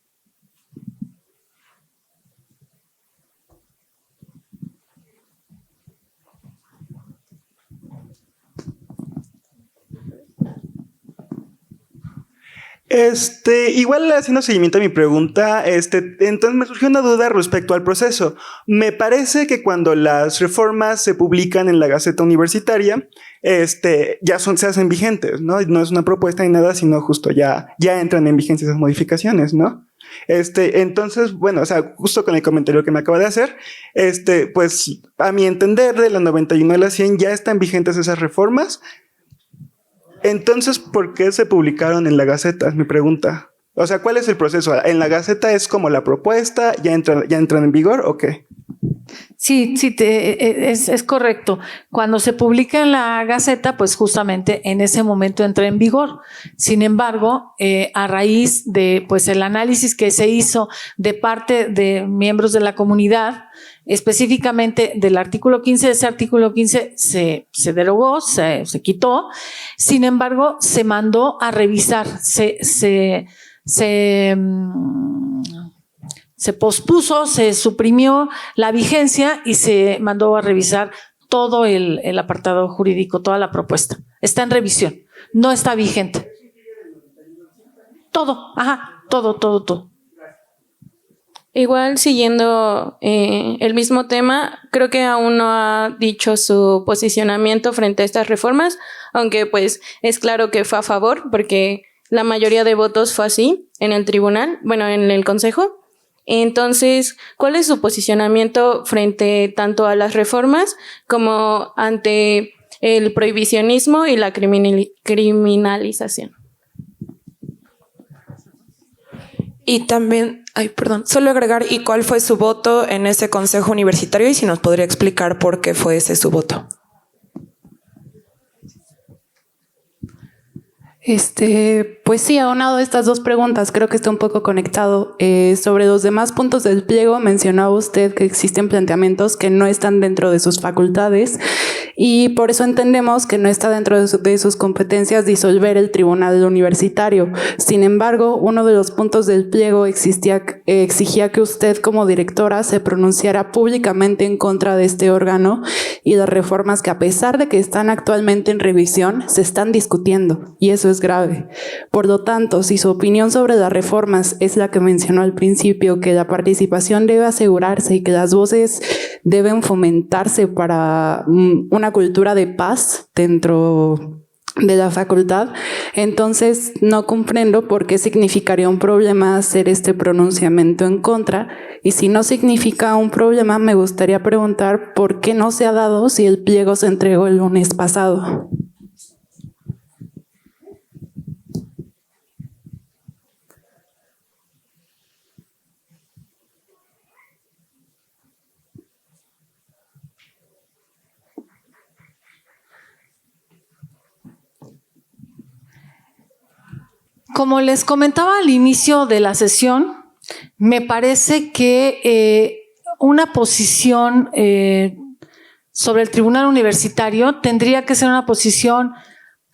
Igual haciendo seguimiento a mi pregunta, entonces me surgió una duda respecto al proceso. Me parece que cuando las reformas se publican en la Gaceta Universitaria, se hacen vigentes, ¿no? No es una propuesta ni nada, sino justo ya entran en vigencia esas modificaciones, ¿no? Entonces, bueno, o sea, justo con el comentario que me acaba de hacer, pues a mi entender, de la 91 a la 100 ya están vigentes esas reformas. Entonces, ¿por qué se publicaron en la Gaceta? Es mi pregunta. O sea, ¿cuál es el proceso? ¿En la Gaceta es como la propuesta? ¿Ya entran en vigor o qué? Sí, es correcto. Cuando se publica en la Gaceta, pues justamente en ese momento entra en vigor. Sin embargo, a raíz de pues el análisis que se hizo de parte de miembros de la comunidad, específicamente del artículo 15, ese artículo 15 se derogó, se quitó. Sin embargo, se mandó a revisar, se pospuso, se suprimió la vigencia y se mandó a revisar todo el apartado jurídico, toda la propuesta. Está en revisión, no está vigente. Todo. Igual siguiendo el mismo tema, creo que aún no ha dicho su posicionamiento frente a estas reformas, aunque pues es claro que fue a favor porque la mayoría de votos fue así en el tribunal, bueno, en el consejo. Entonces, ¿cuál es su posicionamiento frente tanto a las reformas como ante el prohibicionismo y la criminalización? Y también, solo agregar, ¿y cuál fue su voto en ese consejo universitario? Y si nos podría explicar por qué fue ese su voto. Pues sí, aunado a estas dos preguntas, creo que está un poco conectado. Sobre los demás puntos del pliego, mencionaba usted que existen planteamientos que no están dentro de sus facultades y por eso entendemos que no está dentro de sus competencias disolver el tribunal universitario. Sin embargo, uno de los puntos del pliego exigía que usted como directora se pronunciara públicamente en contra de este órgano y las reformas que, a pesar de que están actualmente en revisión, se están discutiendo, y eso es grave. Por lo tanto, si su opinión sobre las reformas es la que mencionó al principio, que la participación debe asegurarse y que las voces deben fomentarse para una cultura de paz dentro de la facultad, entonces no comprendo por qué significaría un problema hacer este pronunciamiento en contra, y si no significa un problema, me gustaría preguntar por qué no se ha dado si el pliego se entregó el lunes pasado. Como les comentaba al inicio de la sesión, me parece que una posición sobre el tribunal universitario tendría que ser una posición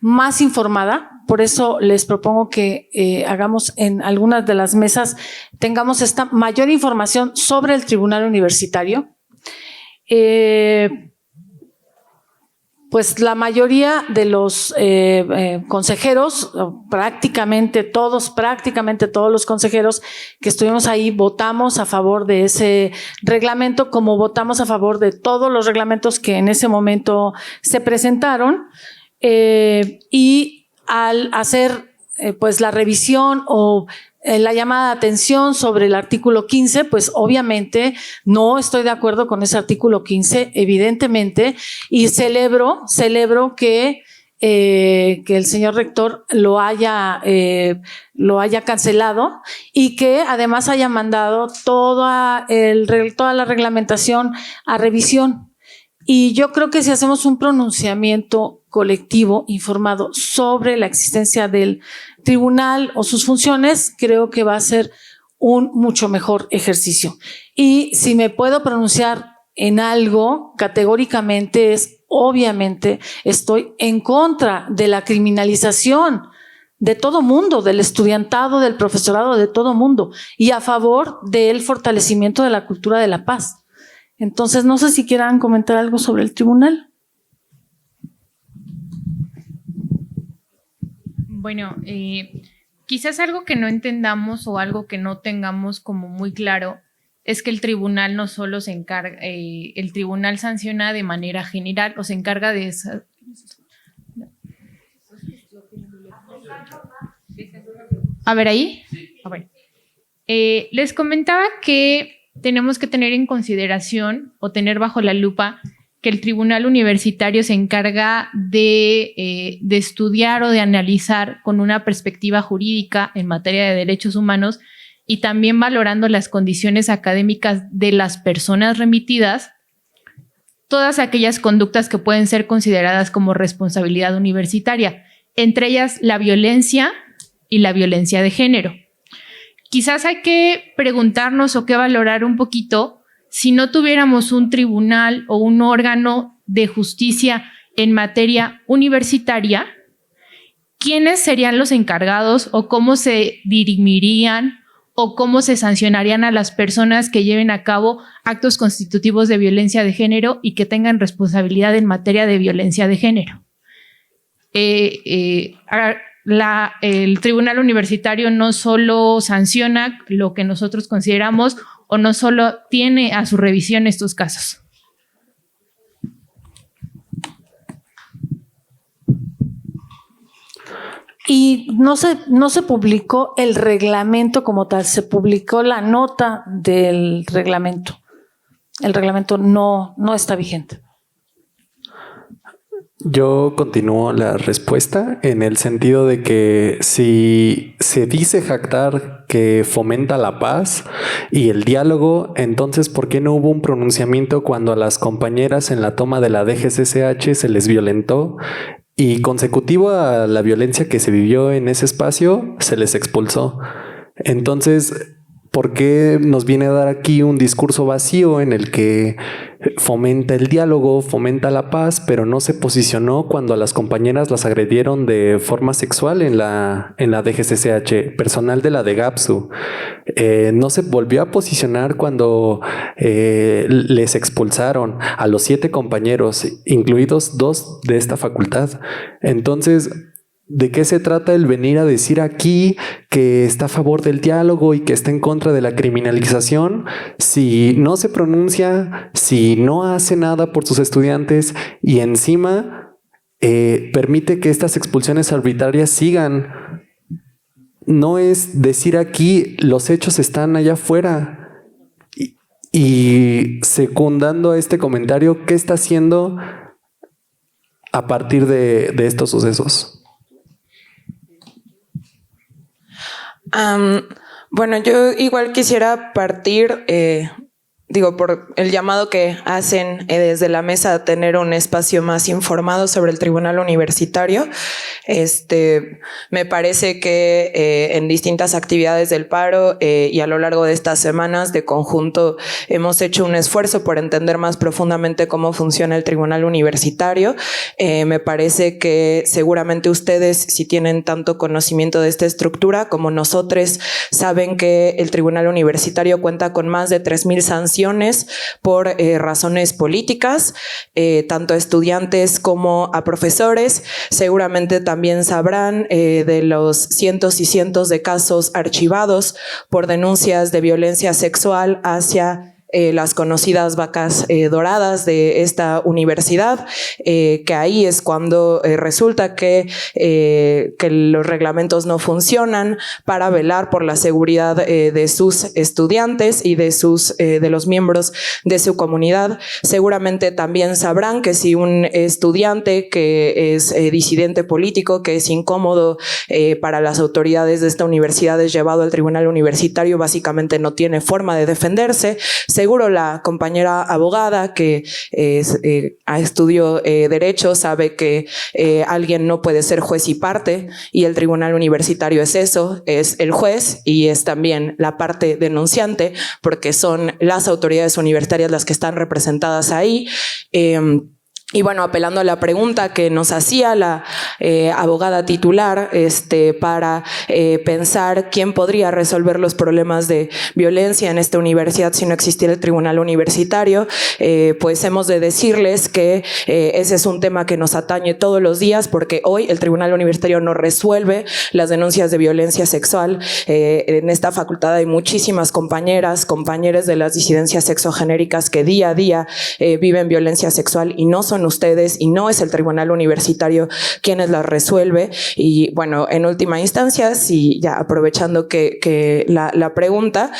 más informada. Por eso les propongo que hagamos en algunas de las mesas, tengamos esta mayor información sobre el tribunal universitario. Pues la mayoría de los consejeros, prácticamente todos los consejeros que estuvimos ahí, votamos a favor de ese reglamento, como votamos a favor de todos los reglamentos que en ese momento se presentaron. Y al hacer pues la revisión o la llamada de atención sobre el artículo 15, pues obviamente no estoy de acuerdo con ese artículo 15, evidentemente, y celebro que el señor rector lo haya cancelado y que además haya mandado toda la reglamentación a revisión. Y yo creo que si hacemos un pronunciamiento colectivo informado sobre la existencia del tribunal o sus funciones, creo que va a ser un mucho mejor ejercicio. Y si me puedo pronunciar en algo categóricamente es, obviamente, estoy en contra de la criminalización de todo mundo, del estudiantado, del profesorado, de todo mundo, y a favor del fortalecimiento de la cultura de la paz. Entonces, no sé si quieran comentar algo sobre el tribunal. Bueno, quizás algo que no entendamos o algo que no tengamos como muy claro es que el tribunal no solo se encarga, el tribunal sanciona de manera general o se encarga de esa. A ver, ahí. A ver. Les comentaba que tenemos que tener en consideración o tener bajo la lupa que el tribunal universitario se encarga de estudiar o de analizar con una perspectiva jurídica en materia de derechos humanos y también valorando las condiciones académicas de las personas remitidas, todas aquellas conductas que pueden ser consideradas como responsabilidad universitaria, entre ellas la violencia y la violencia de género. Quizás hay que preguntarnos o que valorar un poquito si no tuviéramos un tribunal o un órgano de justicia en materia universitaria, ¿quiénes serían los encargados o cómo se dirimirían o cómo se sancionarían a las personas que lleven a cabo actos constitutivos de violencia de género y que tengan responsabilidad en materia de violencia de género? El tribunal universitario no solo sanciona lo que nosotros consideramos o no solo tiene a su revisión estos casos. Y no se publicó el reglamento como tal, se publicó la nota del reglamento. El reglamento no está vigente. Yo continúo la respuesta en el sentido de que si se dice jactar que fomenta la paz y el diálogo, entonces ¿por qué no hubo un pronunciamiento cuando a las compañeras en la toma de la DGCCH se les violentó y consecutivo a la violencia que se vivió en ese espacio, se les expulsó. Entonces, ¿por qué nos viene a dar aquí un discurso vacío en el que fomenta el diálogo, fomenta la paz, pero no se posicionó cuando a las compañeras las agredieron de forma sexual en la DGCCH, personal de la DGAPSU? No se volvió a posicionar cuando les expulsaron a los 7 compañeros, incluidos 2 de esta facultad. Entonces, ¿de qué se trata el venir a decir aquí que está a favor del diálogo y que está en contra de la criminalización si no se pronuncia, si no hace nada por sus estudiantes y encima permite que estas expulsiones arbitrarias sigan? No es decir aquí los hechos están allá afuera. Y secundando a este comentario, ¿qué está haciendo a partir de estos sucesos? Bueno, yo igual quisiera partir, por el llamado que hacen desde la mesa a tener un espacio más informado sobre el Tribunal Universitario. Me parece que en distintas actividades del paro y a lo largo de estas semanas de conjunto hemos hecho un esfuerzo por entender más profundamente cómo funciona el Tribunal Universitario. Me parece que seguramente ustedes, si tienen tanto conocimiento de esta estructura como nosotros, saben que el Tribunal Universitario cuenta con más de 3,000 sanciones por razones políticas, tanto a estudiantes como a profesores. Seguramente también sabrán de los cientos y cientos de casos archivados por denuncias de violencia sexual hacia las conocidas vacas doradas de esta universidad, que ahí es cuando resulta que los reglamentos no funcionan para velar por la seguridad de sus estudiantes y de los miembros de su comunidad. Seguramente también sabrán que si un estudiante que es disidente político, que es incómodo para las autoridades de esta universidad, es llevado al Tribunal Universitario, básicamente no tiene forma de defenderse. Seguro la compañera abogada que estudió Derecho sabe que alguien no puede ser juez y parte, y el Tribunal Universitario es eso, es el juez y es también la parte denunciante, porque son las autoridades universitarias las que están representadas ahí. Y bueno, apelando a la pregunta que nos hacía la abogada titular, para pensar quién podría resolver los problemas de violencia en esta universidad si no existiera el Tribunal Universitario, pues hemos de decirles que ese es un tema que nos atañe todos los días, porque hoy el Tribunal Universitario no resuelve las denuncias de violencia sexual. En esta facultad hay muchísimas compañeros de las disidencias sexogenéricas que día a día viven violencia sexual y no son ustedes y no es el Tribunal Universitario quienes las resuelve. Y bueno, en última instancia, si ya aprovechando que la pregunta,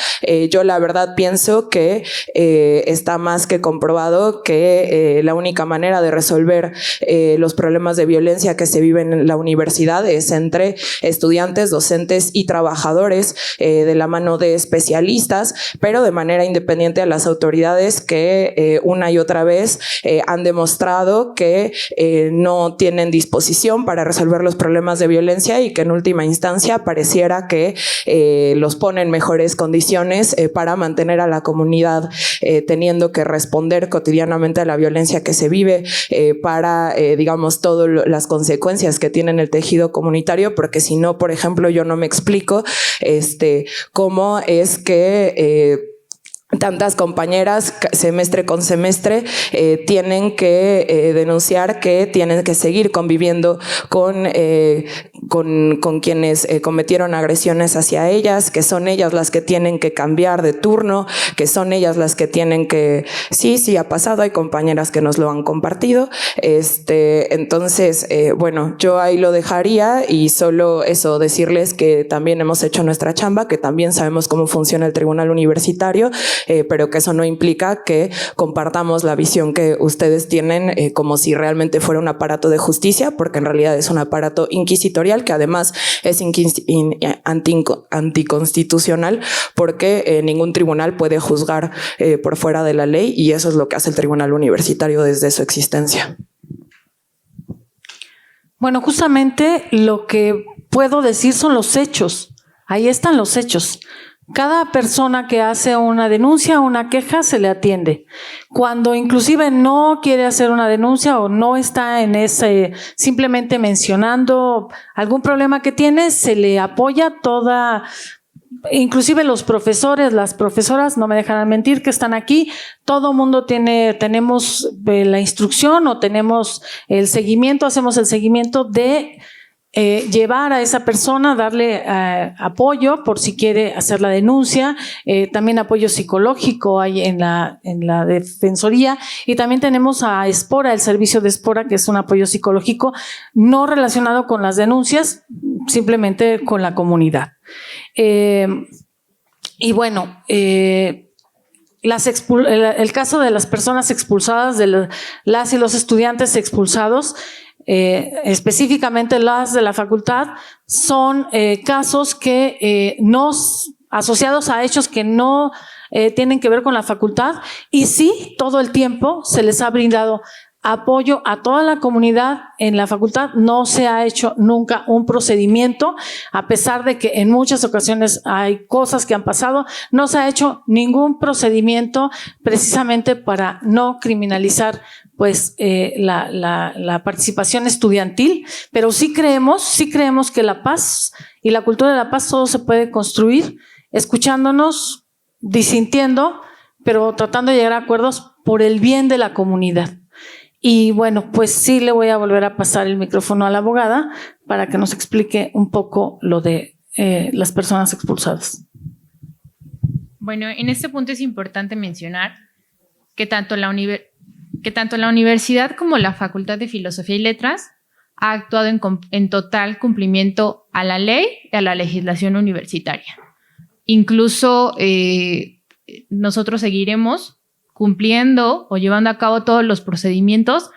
yo la verdad pienso que está más que comprobado que la única manera de resolver los problemas de violencia que se viven en la universidad es entre estudiantes, docentes y trabajadores, de la mano de especialistas, pero de manera independiente a las autoridades que una y otra vez han demostrado que no tienen disposición para resolver los problemas de violencia y que en última instancia pareciera que los pone en mejores condiciones para mantener a la comunidad teniendo que responder cotidianamente a la violencia que se vive, para digamos todas las consecuencias que tiene en el tejido comunitario, porque si no, por ejemplo, yo no me explico cómo es que tantas compañeras semestre con semestre tienen que denunciar que tienen que seguir conviviendo con quienes cometieron agresiones hacia ellas, que son ellas las que tienen que cambiar de turno, que son ellas las que tienen que... Sí, ha pasado, hay compañeras que nos lo han compartido. Entonces, bueno, yo ahí lo dejaría y solo eso, decirles que también hemos hecho nuestra chamba, que también sabemos cómo funciona el Tribunal Universitario, pero que eso no implica que compartamos la visión que ustedes tienen como si realmente fuera un aparato de justicia, porque en realidad es un aparato inquisitorial que además es anticonstitucional, porque ningún tribunal puede juzgar por fuera de la ley, y eso es lo que hace el Tribunal Universitario desde su existencia. Bueno, justamente lo que puedo decir son los hechos. Ahí están los hechos. Cada persona que hace una denuncia, una queja, se le atiende. Cuando inclusive no quiere hacer una denuncia o no está en ese, simplemente mencionando algún problema que tiene, se le apoya toda. Inclusive los profesores, las profesoras, no me dejarán mentir, que están aquí, todo mundo tenemos la instrucción o tenemos el seguimiento, hacemos el seguimiento de llevar a esa persona, darle apoyo por si quiere hacer la denuncia, también apoyo psicológico hay en la Defensoría, y también tenemos a Espora, el servicio de Espora, que es un apoyo psicológico no relacionado con las denuncias, simplemente con la comunidad. Y bueno, el caso de las personas expulsadas, de las y los estudiantes expulsados, específicamente las de la facultad, son casos que asociados a hechos que no tienen que ver con la facultad, y sí, todo el tiempo se les ha brindado apoyo a toda la comunidad en la facultad. No se ha hecho nunca un procedimiento, a pesar de que en muchas ocasiones hay cosas que han pasado, no se ha hecho ningún procedimiento precisamente para no criminalizar pues la participación estudiantil, pero sí creemos que la paz y la cultura de la paz todo se puede construir escuchándonos, disintiendo, pero tratando de llegar a acuerdos por el bien de la comunidad. Y bueno, pues sí le voy a volver a pasar el micrófono a la abogada para que nos explique un poco lo de las personas expulsadas. Bueno, en este punto es importante mencionar que tanto la universidad como la Facultad de Filosofía y Letras ha actuado en total cumplimiento a la ley y a la legislación universitaria. Incluso nosotros seguiremos cumpliendo o llevando a cabo todos los procedimientos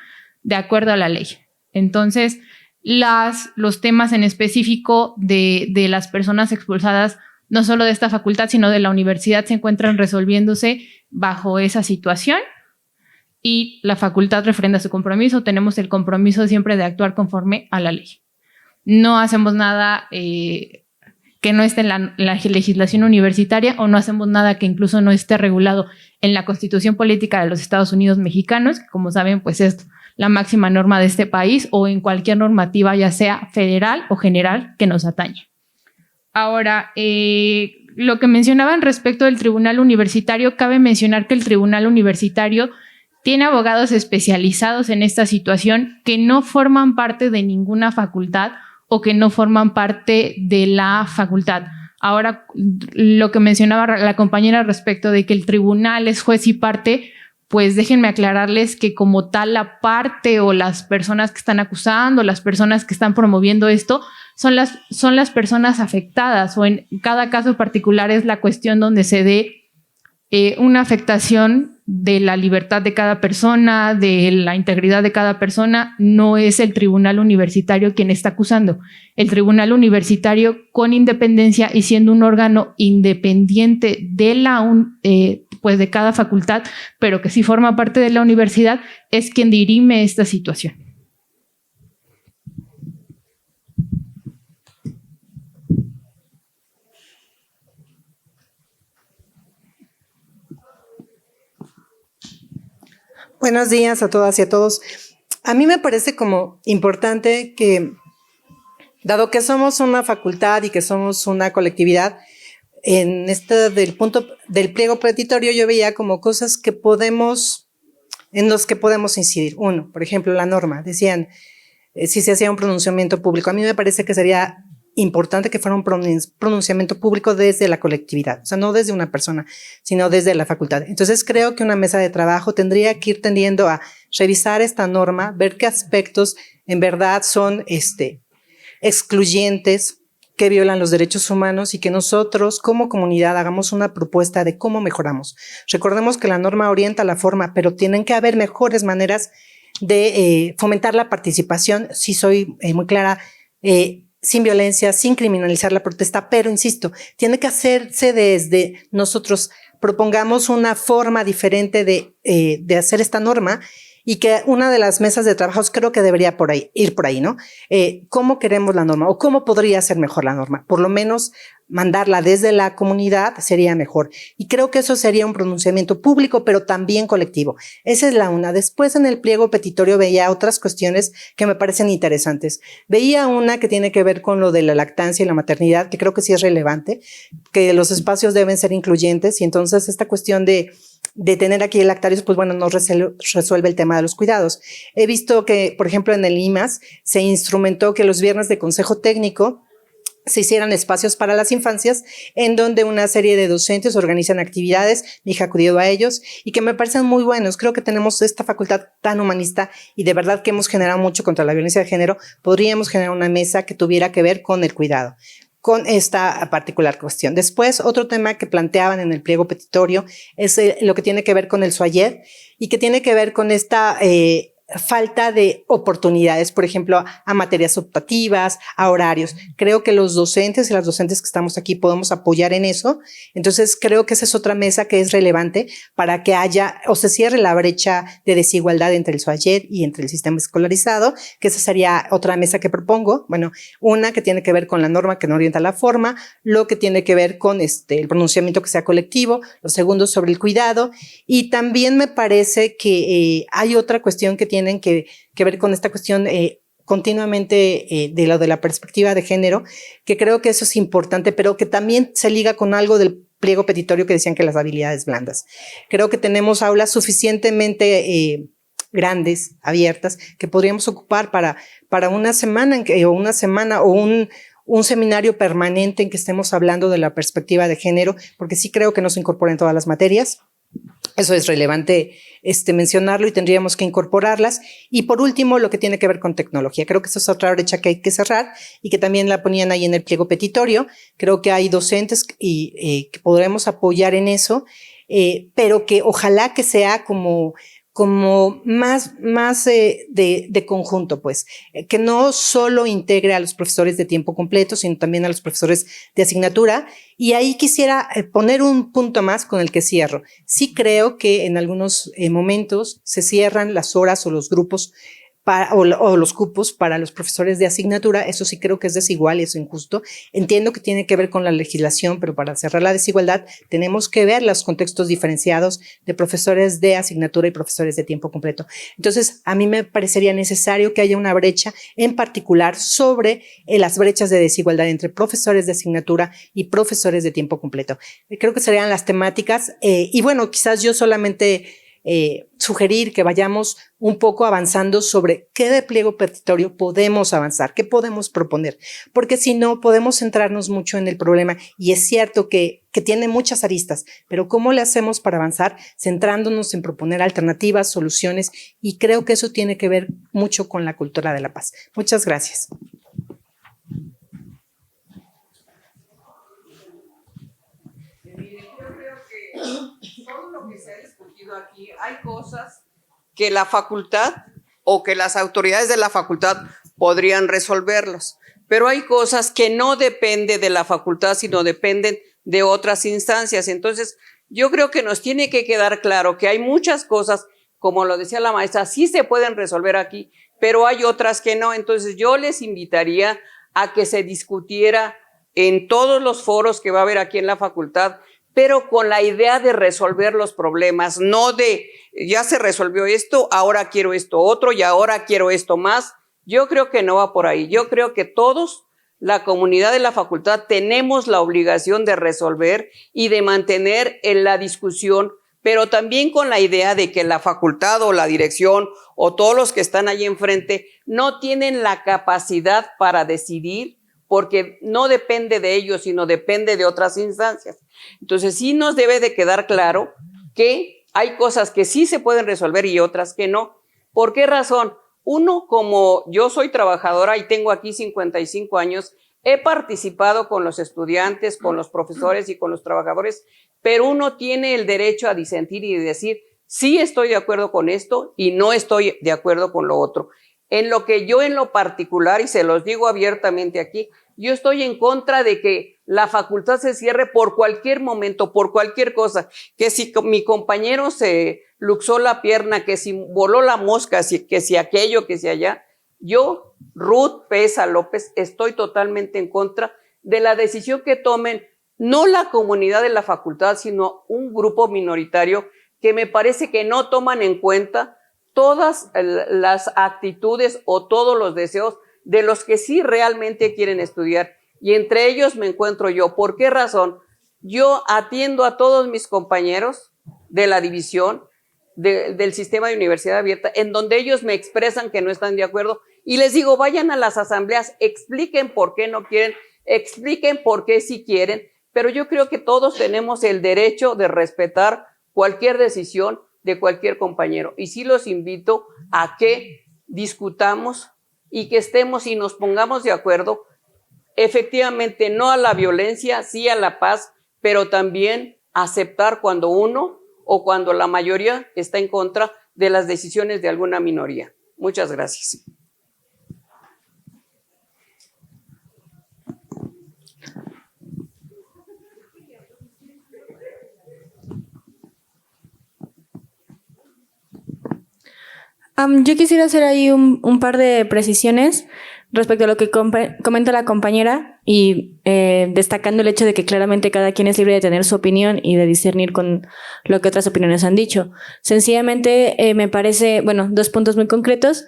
de acuerdo a la ley. Entonces, los temas en específico de las personas expulsadas, no solo de esta facultad, sino de la universidad, se encuentran resolviéndose bajo esa situación, y la facultad refrenda su compromiso. Tenemos el compromiso siempre de actuar conforme a la ley. No hacemos nada que no esté en la legislación universitaria, o no hacemos nada que incluso no esté regulado en la Constitución Política de los Estados Unidos Mexicanos, que como saben pues es la máxima norma de este país, o en cualquier normativa ya sea federal o general que nos atañe. Ahora, lo que mencionaban respecto del tribunal universitario, cabe mencionar que el tribunal universitario tiene abogados especializados en esta situación que no forman parte de ninguna facultad o que no forman parte de la facultad. Ahora, lo que mencionaba la compañera respecto de que el tribunal es juez y parte, pues déjenme aclararles que como tal la parte o las personas que están acusando, las personas que están promoviendo esto, son las personas afectadas, o en cada caso particular es la cuestión donde se dé una afectación de la libertad de cada persona, de la integridad de cada persona. No es el tribunal universitario quien está acusando. El tribunal universitario, con independencia y siendo un órgano independiente de pues de cada facultad, pero que sí forma parte de la universidad, es quien dirime esta situación. Buenos días a todas y a todos. A mí me parece como importante que, dado que somos una facultad y que somos una colectividad, en del punto del pliego petitorio yo veía como cosas en los que podemos incidir. Uno, por ejemplo, la norma. Decían, si se hacía un pronunciamiento público. A mí me parece que sería importante que fuera un pronunciamiento público desde la colectividad, o sea, no desde una persona, sino desde la facultad. Entonces creo que una mesa de trabajo tendría que ir tendiendo a revisar esta norma, ver qué aspectos en verdad son excluyentes, que violan los derechos humanos, y que nosotros como comunidad hagamos una propuesta de cómo mejoramos. Recordemos que la norma orienta la forma, pero tienen que haber mejores maneras de fomentar la participación. Sí soy muy clara, sin violencia, sin criminalizar la protesta, pero insisto, tiene que hacerse desde nosotros. Propongamos una forma diferente de hacer esta norma, y que una de las mesas de trabajos creo que debería ir por ahí, ¿no? ¿Cómo queremos la norma o cómo podría ser mejor la norma? Por lo menos mandarla desde la comunidad sería mejor. Y creo que eso sería un pronunciamiento público, pero también colectivo. Esa es la una. Después en el pliego petitorio veía otras cuestiones que me parecen interesantes. Veía una que tiene que ver con lo de la lactancia y la maternidad, que creo que sí es relevante, que los espacios deben ser incluyentes y entonces esta cuestión de tener aquí lactarios, pues bueno, no resuelve el tema de los cuidados. He visto que, por ejemplo, en el IMAS se instrumentó que los viernes de consejo técnico se hicieran espacios para las infancias en donde una serie de docentes organizan actividades, mi hija ha acudido a ellos y que me parecen muy buenos. Creo que tenemos esta facultad tan humanista y de verdad que hemos generado mucho contra la violencia de género. Podríamos generar una mesa que tuviera que ver con el cuidado, con esta particular cuestión. Después, otro tema que planteaban en el pliego petitorio es lo que tiene que ver con el SUAYED y que tiene que ver con esta falta de oportunidades, por ejemplo, a materias optativas, a horarios. Creo que los docentes y las docentes que estamos aquí podemos apoyar en eso. Entonces, creo que esa es otra mesa que es relevante para que haya o se cierre la brecha de desigualdad entre el SUAYED y entre el sistema escolarizado, que esa sería otra mesa que propongo. Bueno, una que tiene que ver con la norma que no orienta la forma, lo que tiene que ver con el pronunciamiento que sea colectivo, lo segundo sobre el cuidado, y también me parece que hay otra cuestión que tienen que ver con esta cuestión continuamente de lo de la perspectiva de género, que creo que eso es importante, pero que también se liga con algo del pliego petitorio que decían que las habilidades blandas. Creo que tenemos aulas suficientemente grandes, abiertas, que podríamos ocupar para una semana o un seminario permanente en que estemos hablando de la perspectiva de género, porque sí creo que no se incorpora en todas las materias. Eso es relevante mencionarlo y tendríamos que incorporarlas. Y por último, lo que tiene que ver con tecnología. Creo que esa es otra brecha que hay que cerrar y que también la ponían ahí en el pliego petitorio. Creo que hay docentes y que podremos apoyar en eso, pero que ojalá que sea como más de conjunto, pues, que no solo integre a los profesores de tiempo completo, sino también a los profesores de asignatura. Y ahí quisiera poner un punto más con el que cierro. Sí creo que en algunos momentos se cierran las horas o los grupos o los cupos para los profesores de asignatura. Eso sí creo que es desigual y es injusto. Entiendo que tiene que ver con la legislación, pero para cerrar la desigualdad tenemos que ver los contextos diferenciados de profesores de asignatura y profesores de tiempo completo. Entonces, a mí me parecería necesario que haya una brecha en particular sobre las brechas de desigualdad entre profesores de asignatura y profesores de tiempo completo. Creo que serían las temáticas y bueno, quizás yo solamente sugerir que vayamos un poco avanzando sobre qué de pliego petitorio podemos avanzar, qué podemos proponer, porque si no podemos centrarnos mucho en el problema y es cierto que tiene muchas aristas, pero ¿cómo le hacemos para avanzar centrándonos en proponer alternativas, soluciones? Y creo que eso tiene que ver mucho con la cultura de la paz. Muchas gracias. Todo lo que se ha discutido aquí, hay cosas que la facultad o que las autoridades de la facultad podrían resolverlos, pero hay cosas que no dependen de la facultad, sino dependen de otras instancias. Entonces, yo creo que nos tiene que quedar claro que hay muchas cosas, como lo decía la maestra, sí se pueden resolver aquí, pero hay otras que no. Entonces, yo les invitaría a que se discutiera en todos los foros que va a haber aquí en la facultad, pero con la idea de resolver los problemas, no de ya se resolvió esto, ahora quiero esto otro y ahora quiero esto más. Yo creo que no va por ahí. Yo creo que todos, la comunidad de la facultad, tenemos la obligación de resolver y de mantener en la discusión, pero también con la idea de que la facultad o la dirección o todos los que están ahí enfrente no tienen la capacidad para decidir, porque no depende de ellos, sino depende de otras instancias. Entonces, sí nos debe de quedar claro que hay cosas que sí se pueden resolver y otras que no. ¿Por qué razón? Uno, como yo soy trabajadora y tengo aquí 55 años, he participado con los estudiantes, con los profesores y con los trabajadores, pero uno tiene el derecho a disentir y decir, sí estoy de acuerdo con esto y no estoy de acuerdo con lo otro. En lo que yo en lo particular, y se los digo abiertamente aquí, yo estoy en contra de que la facultad se cierre por cualquier momento, por cualquier cosa, que si mi compañero se luxó la pierna, que si voló la mosca, que si aquello, que si allá. Yo, Ruth Pesa López, estoy totalmente en contra de la decisión que tomen no la comunidad de la facultad, sino un grupo minoritario que me parece que no toman en cuenta todas las actitudes o todos los deseos de los que sí realmente quieren estudiar. Y entre ellos me encuentro yo. ¿Por qué razón? Yo atiendo a todos mis compañeros de la división del sistema de universidad abierta, en donde ellos me expresan que no están de acuerdo y les digo, vayan a las asambleas, expliquen por qué no quieren, expliquen por qué sí quieren, pero yo creo que todos tenemos el derecho de respetar cualquier decisión de cualquier compañero. Y sí los invito a que discutamos y que estemos y nos pongamos de acuerdo, efectivamente no a la violencia, sí a la paz, pero también aceptar cuando uno o cuando la mayoría está en contra de las decisiones de alguna minoría. Muchas gracias. Yo quisiera hacer ahí un par de precisiones respecto a lo que comenta la compañera y destacando el hecho de que claramente cada quien es libre de tener su opinión y de discernir con lo que otras opiniones han dicho. Sencillamente me parece, bueno, 2 puntos muy concretos.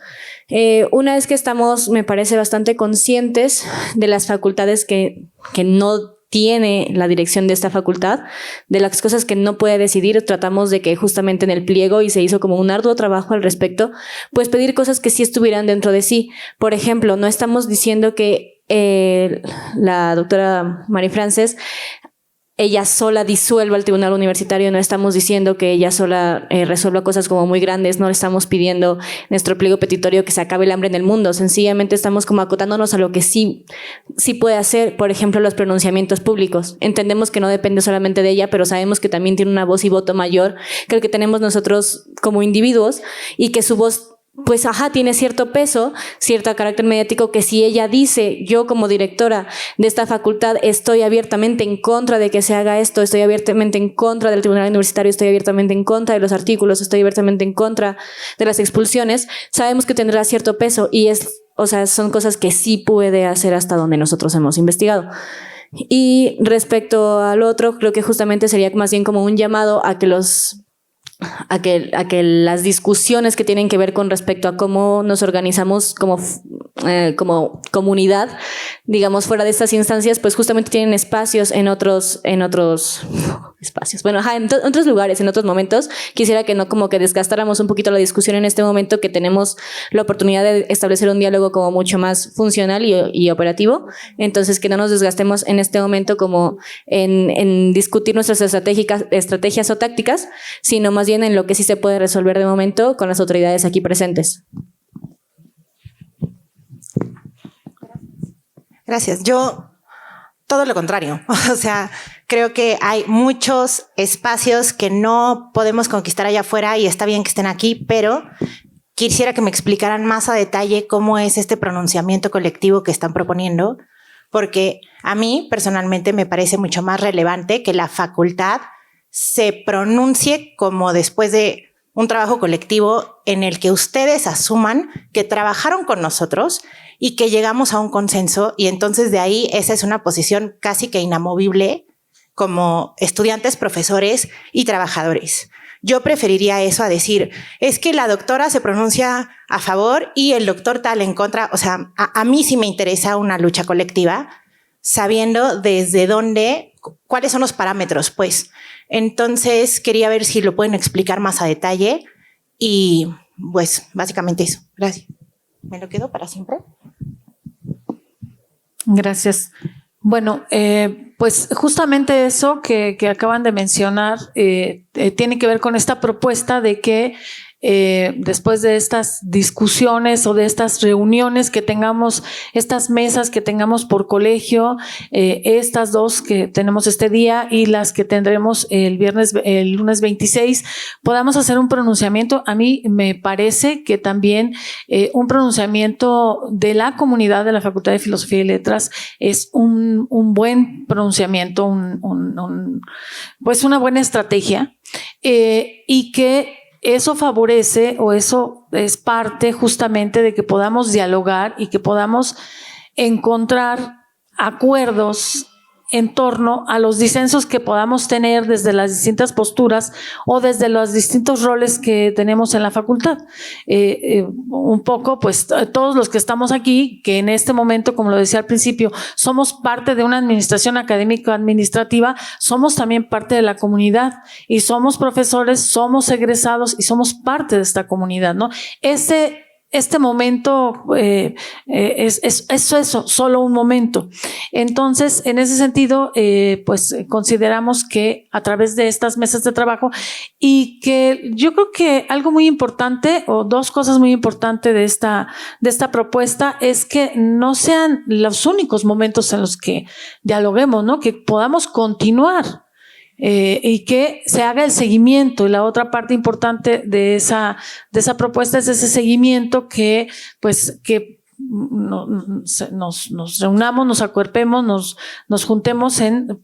Una es que estamos, me parece, bastante conscientes de las facultades que no tiene la dirección de esta facultad, de las cosas que no puede decidir. Tratamos de que justamente en el pliego, y se hizo como un arduo trabajo al respecto, pues pedir cosas que sí estuvieran dentro de sí. Por ejemplo, no estamos diciendo que la doctora María Frances ella sola disuelva el tribunal universitario, no estamos diciendo que ella sola resuelva cosas como muy grandes, no le estamos pidiendo en nuestro pliego petitorio que se acabe el hambre en el mundo, sencillamente estamos como acotándonos a lo que sí puede hacer, por ejemplo, los pronunciamientos públicos. Entendemos que no depende solamente de ella, pero sabemos que también tiene una voz y voto mayor que el que tenemos nosotros como individuos y que su voz pues tiene cierto peso, cierto carácter mediático, que si ella dice, yo como directora de esta facultad estoy abiertamente en contra de que se haga esto, estoy abiertamente en contra del tribunal universitario, estoy abiertamente en contra de los artículos, estoy abiertamente en contra de las expulsiones, sabemos que tendrá cierto peso y son cosas que sí puede hacer hasta donde nosotros hemos investigado. Y respecto al otro, creo que justamente sería más bien como un llamado a que las discusiones que tienen que ver con respecto a cómo nos organizamos como comunidad, digamos, fuera de estas instancias, pues justamente tienen espacios en otros espacios. Bueno, en otros lugares, en otros momentos. Quisiera que no como que desgastáramos un poquito la discusión en este momento, que tenemos la oportunidad de establecer un diálogo como mucho más funcional y operativo. Entonces, que no nos desgastemos en este momento como en discutir nuestras estrategias o tácticas, sino más bien en lo que sí se puede resolver de momento con las autoridades aquí presentes. Gracias. Yo, todo lo contrario. O sea, creo que hay muchos espacios que no podemos conquistar allá afuera y está bien que estén aquí, pero quisiera que me explicaran más a detalle cómo es este pronunciamiento colectivo que están proponiendo, porque a mí personalmente me parece mucho más relevante que la facultad se pronuncie como después de un trabajo colectivo en el que ustedes asuman que trabajaron con nosotros y que llegamos a un consenso, y entonces de ahí esa es una posición casi que inamovible como estudiantes, profesores y trabajadores. Yo preferiría eso a decir, es que la doctora se pronuncia a favor y el doctor tal en contra. O sea, a mí sí me interesa una lucha colectiva, sabiendo desde dónde, cuáles son los parámetros, pues. Entonces, quería ver si lo pueden explicar más a detalle y, pues, básicamente eso. Gracias. ¿Me lo quedo para siempre? Gracias. Bueno, pues justamente eso que acaban de mencionar tiene que ver con esta propuesta de que después de estas discusiones o de estas reuniones que tengamos, estas mesas que tengamos por colegio, estas dos que tenemos este día y las que tendremos el lunes 26, podamos hacer un pronunciamiento. A mí me parece que también un pronunciamiento de la comunidad de la Facultad de Filosofía y Letras es un buen pronunciamiento, pues una buena estrategia, y que eso favorece o eso es parte justamente de que podamos dialogar y que podamos encontrar acuerdos en torno a los disensos que podamos tener desde las distintas posturas o desde los distintos roles que tenemos en la facultad. Un poco, pues, todos los que estamos aquí, que en este momento, como lo decía al principio, somos parte de una administración académico-administrativa, somos también parte de la comunidad y somos profesores, somos egresados y somos parte de esta comunidad, ¿no? Este momento es eso, solo un momento. Entonces, en ese sentido, pues consideramos que a través de estas mesas de trabajo y que yo creo que algo muy importante o dos cosas muy importantes de esta propuesta es que no sean los únicos momentos en los que dialoguemos, ¿no? Que podamos continuar. Y que se haga el seguimiento. Y la otra parte importante de esa propuesta es ese seguimiento que nos reunamos, nos acuerpemos, nos juntemos en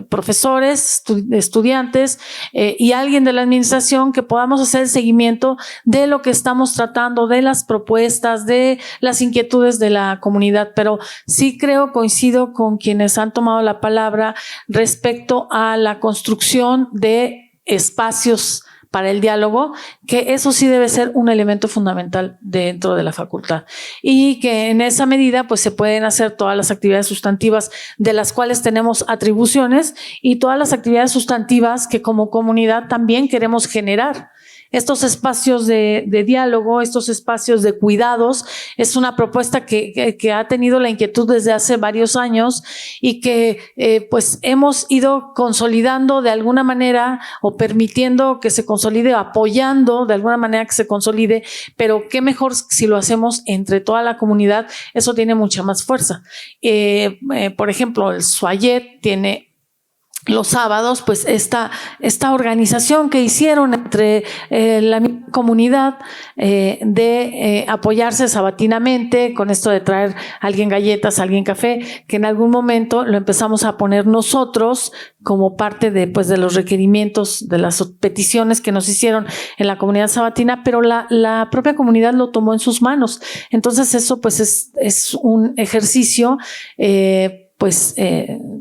profesores, estudiantes y alguien de la administración que podamos hacer el seguimiento de lo que estamos tratando, de las propuestas, de las inquietudes de la comunidad. Pero sí coincido con quienes han tomado la palabra respecto a la construcción de espacios para el diálogo, que eso sí debe ser un elemento fundamental dentro de la facultad y que en esa medida pues se pueden hacer todas las actividades sustantivas de las cuales tenemos atribuciones y todas las actividades sustantivas que como comunidad también queremos generar. Estos espacios de diálogo, estos espacios de cuidados, es una propuesta que ha tenido la inquietud desde hace varios años y que pues hemos ido consolidando de alguna manera o permitiendo que se consolide, apoyando de alguna manera que se consolide, pero qué mejor si lo hacemos entre toda la comunidad, eso tiene mucha más fuerza. Por ejemplo, el SUAYET tiene los sábados, pues esta organización que hicieron entre la comunidad de apoyarse sabatinamente con esto de traer a alguien galletas, a alguien café, que en algún momento lo empezamos a poner nosotros como parte de los requerimientos, de las peticiones que nos hicieron en la comunidad sabatina, pero la propia comunidad lo tomó en sus manos. Entonces eso pues es un ejercicio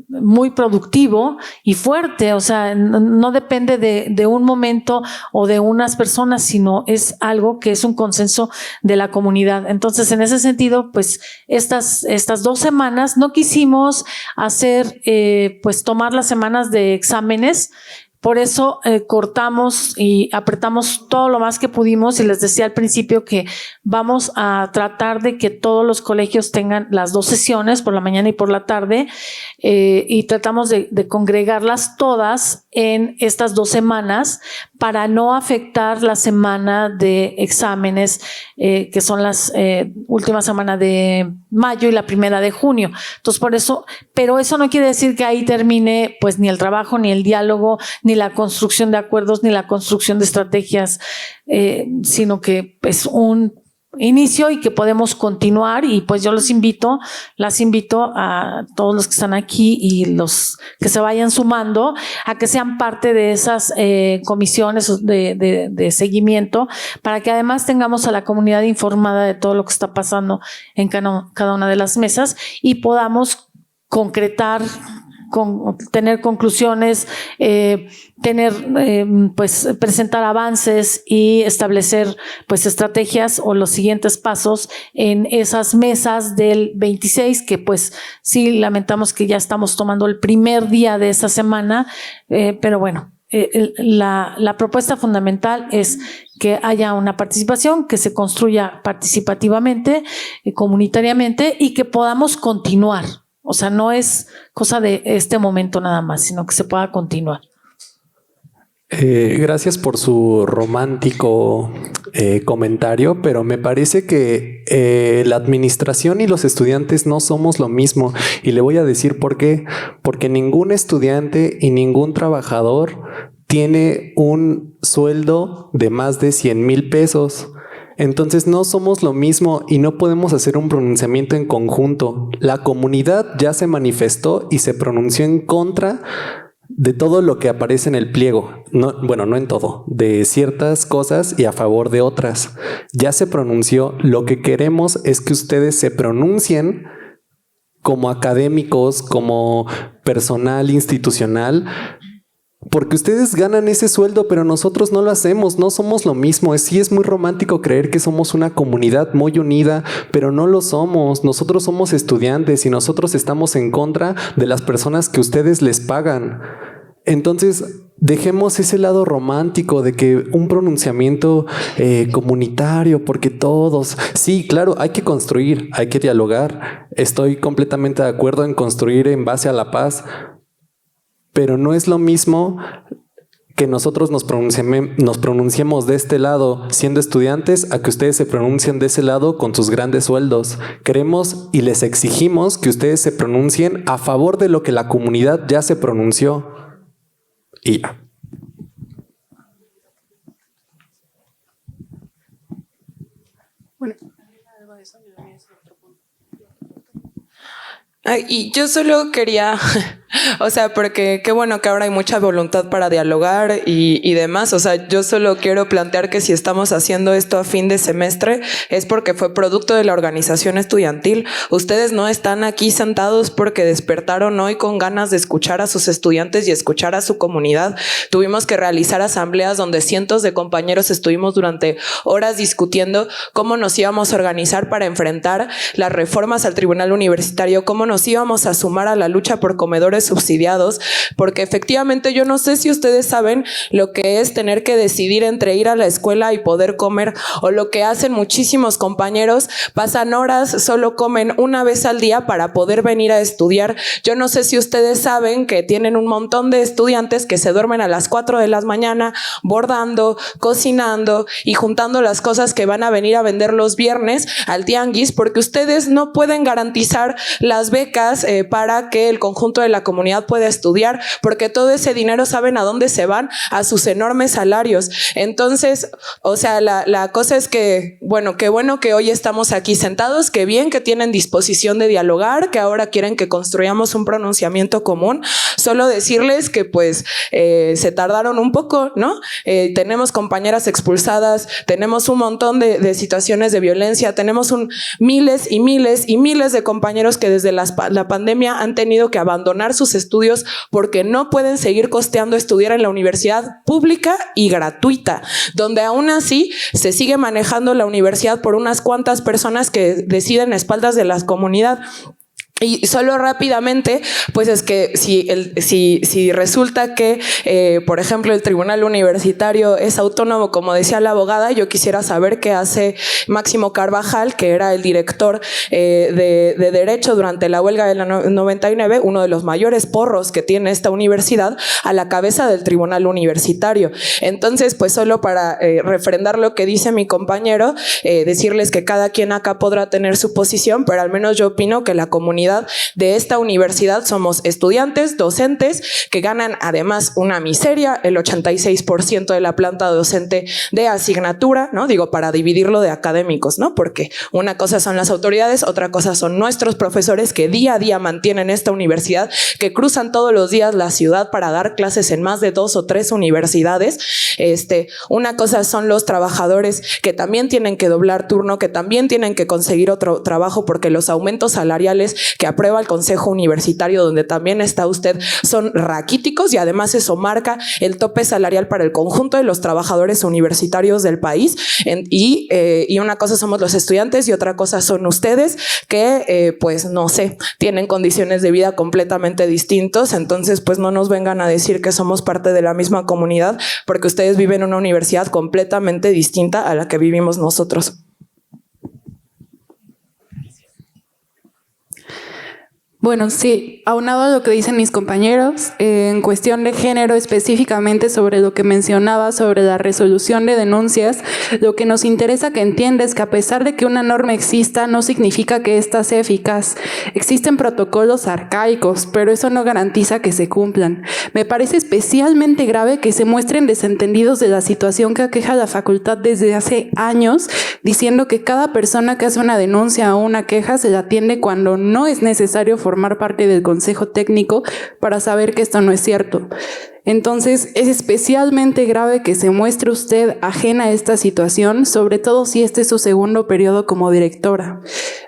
muy productivo y fuerte, o sea, no depende de un momento o de unas personas, sino es algo que es un consenso de la comunidad. Entonces, en ese sentido, pues estas 2 semanas no quisimos hacer, tomar las semanas de exámenes. Por eso cortamos y apretamos todo lo más que pudimos y les decía al principio que vamos a tratar de que todos los colegios tengan las 2 sesiones, por la mañana y por la tarde, y tratamos de congregarlas todas en estas 2 semanas para no afectar la semana de exámenes, que son las últimas semanas de mayo y la primera de junio. Entonces, por eso, pero eso no quiere decir que ahí termine pues ni el trabajo, ni el diálogo, ni la construcción de acuerdos, ni la construcción de estrategias, sino que es un inicio y que podemos continuar y pues yo las invito a todos los que están aquí y los que se vayan sumando a que sean parte de esas comisiones de seguimiento para que además tengamos a la comunidad informada de todo lo que está pasando en cada una de las mesas y podamos concretar, tener conclusiones, presentar avances y establecer pues estrategias o los siguientes pasos en esas mesas del 26, que pues sí lamentamos que ya estamos tomando el primer día de esa semana, pero bueno. La propuesta fundamental es que haya una participación, que se construya participativamente, comunitariamente y que podamos continuar. O sea, no es cosa de este momento nada más, sino que se pueda continuar. Gracias por su romántico comentario, pero me parece que la administración y los estudiantes no somos lo mismo. Y le voy a decir por qué. Porque ningún estudiante y ningún trabajador tiene un sueldo de más de 100,000 pesos. Entonces no somos lo mismo y no podemos hacer un pronunciamiento en conjunto. La comunidad ya se manifestó y se pronunció en contra de todo lo que aparece en el pliego. No, bueno, no en todo, de ciertas cosas y a favor de otras. Ya se pronunció. Lo que queremos es que ustedes se pronuncien como académicos, como personal institucional, porque ustedes ganan ese sueldo, pero nosotros no lo hacemos, no somos lo mismo. Sí, es muy romántico creer que somos una comunidad muy unida, pero no lo somos. Nosotros somos estudiantes y nosotros estamos en contra de las personas que ustedes les pagan. Entonces, dejemos ese lado romántico de que un pronunciamiento comunitario, porque todos, sí, claro, hay que construir, hay que dialogar. Estoy completamente de acuerdo en construir en base a la paz, pero no es lo mismo que nosotros nos pronunciemos de este lado siendo estudiantes a que ustedes se pronuncien de ese lado con sus grandes sueldos. Queremos y les exigimos que ustedes se pronuncien a favor de lo que la comunidad ya se pronunció. Y ya. Bueno. Y yo solo quería, o sea, porque qué bueno que ahora hay mucha voluntad para dialogar y demás. O sea, yo solo quiero plantear que si estamos haciendo esto a fin de semestre es porque fue producto de la organización estudiantil. Ustedes no están aquí sentados porque despertaron hoy con ganas de escuchar a sus estudiantes y escuchar a su comunidad. Tuvimos que realizar asambleas donde cientos de compañeros estuvimos durante horas discutiendo cómo nos íbamos a organizar para enfrentar las reformas al tribunal universitario, cómo nos íbamos a sumar a la lucha por comedores subsidiados, porque efectivamente yo no sé si ustedes saben lo que es tener que decidir entre ir a la escuela y poder comer, o lo que hacen muchísimos compañeros, pasan horas, solo comen una vez al día para poder venir a estudiar. Yo no sé si ustedes saben que tienen un montón de estudiantes que se duermen a las 4 de la mañana bordando, cocinando y juntando las cosas que van a venir a vender los viernes al tianguis, porque ustedes no pueden garantizar las becas para que el conjunto de la comunidad pueda estudiar, porque todo ese dinero saben a dónde se van, a sus enormes salarios. Entonces, o sea, la cosa es que, bueno, qué bueno que hoy estamos aquí sentados, qué bien que tienen disposición de dialogar, que ahora quieren que construyamos un pronunciamiento común. Solo decirles que pues se tardaron un poco, ¿no? Tenemos compañeras expulsadas, tenemos un montón de situaciones de violencia, tenemos miles y miles y miles de compañeros que desde la pandemia han tenido que abandonar sus estudios porque no pueden seguir costeando estudiar en la universidad pública y gratuita, donde aún así se sigue manejando la universidad por unas cuantas personas que deciden a espaldas de la comunidad. Y solo rápidamente, pues es que si resulta que, por ejemplo, el tribunal universitario es autónomo, como decía la abogada, yo quisiera saber qué hace Máximo Carvajal, que era el director de Derecho durante la huelga del 99, uno de los mayores porros que tiene esta universidad, a la cabeza del tribunal universitario. Entonces, pues solo para refrendar lo que dice mi compañero, decirles que cada quien acá podrá tener su posición, pero al menos yo opino que la comunidad de esta universidad somos estudiantes, docentes, que ganan además una miseria, el 86% de la planta docente de asignatura, ¿no? Digo, para dividirlo de académicos, ¿no? Porque una cosa son las autoridades, otra cosa son nuestros profesores que día a día mantienen esta universidad, que cruzan todos los días la ciudad para dar clases en más de 2 o 3 universidades. Una cosa son los trabajadores que también tienen que doblar turno, que también tienen que conseguir otro trabajo porque los aumentos salariales que aprueba el Consejo Universitario, donde también está usted, son raquíticos, y además eso marca el tope salarial para el conjunto de los trabajadores universitarios del país. Y una cosa somos los estudiantes y otra cosa son ustedes que, pues no sé, tienen condiciones de vida completamente distintos. Entonces, pues no nos vengan a decir que somos parte de la misma comunidad, porque ustedes viven en una universidad completamente distinta a la que vivimos nosotros. Bueno, sí, aunado a lo que dicen mis compañeros, en cuestión de género específicamente sobre lo que mencionaba sobre la resolución de denuncias, lo que nos interesa que entienda es que a pesar de que una norma exista, no significa que ésta sea eficaz. Existen protocolos arcaicos, pero eso no garantiza que se cumplan. Me parece especialmente grave que se muestren desentendidos de la situación que aqueja a la facultad desde hace años, diciendo que cada persona que hace una denuncia o una queja se la atiende cuando no es necesario formar parte del consejo técnico para saber que esto no es cierto. Entonces, es especialmente grave que se muestre usted ajena a esta situación, sobre todo si este es su segundo periodo como directora.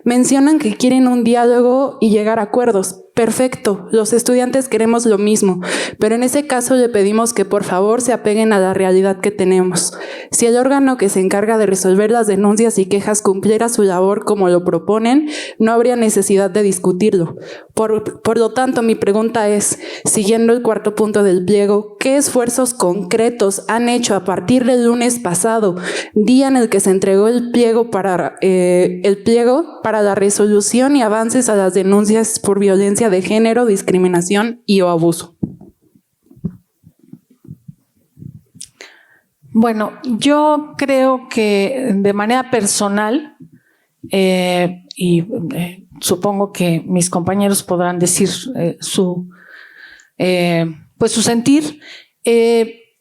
Mencionan que quieren un diálogo y llegar a acuerdos. Perfecto, los estudiantes queremos lo mismo, pero en ese caso le pedimos que por favor se apeguen a la realidad que tenemos. Si el órgano que se encarga de resolver las denuncias y quejas cumpliera su labor como lo proponen, no habría necesidad de discutirlo. Por lo tanto, mi pregunta es, siguiendo el cuarto punto del pliego, ¿qué esfuerzos concretos han hecho a partir del lunes pasado, día en el que se entregó el pliego para la resolución y avances a las denuncias por violencia de género, discriminación y o abuso? Bueno, yo creo que de manera personal, supongo que mis compañeros podrán decir su sentir.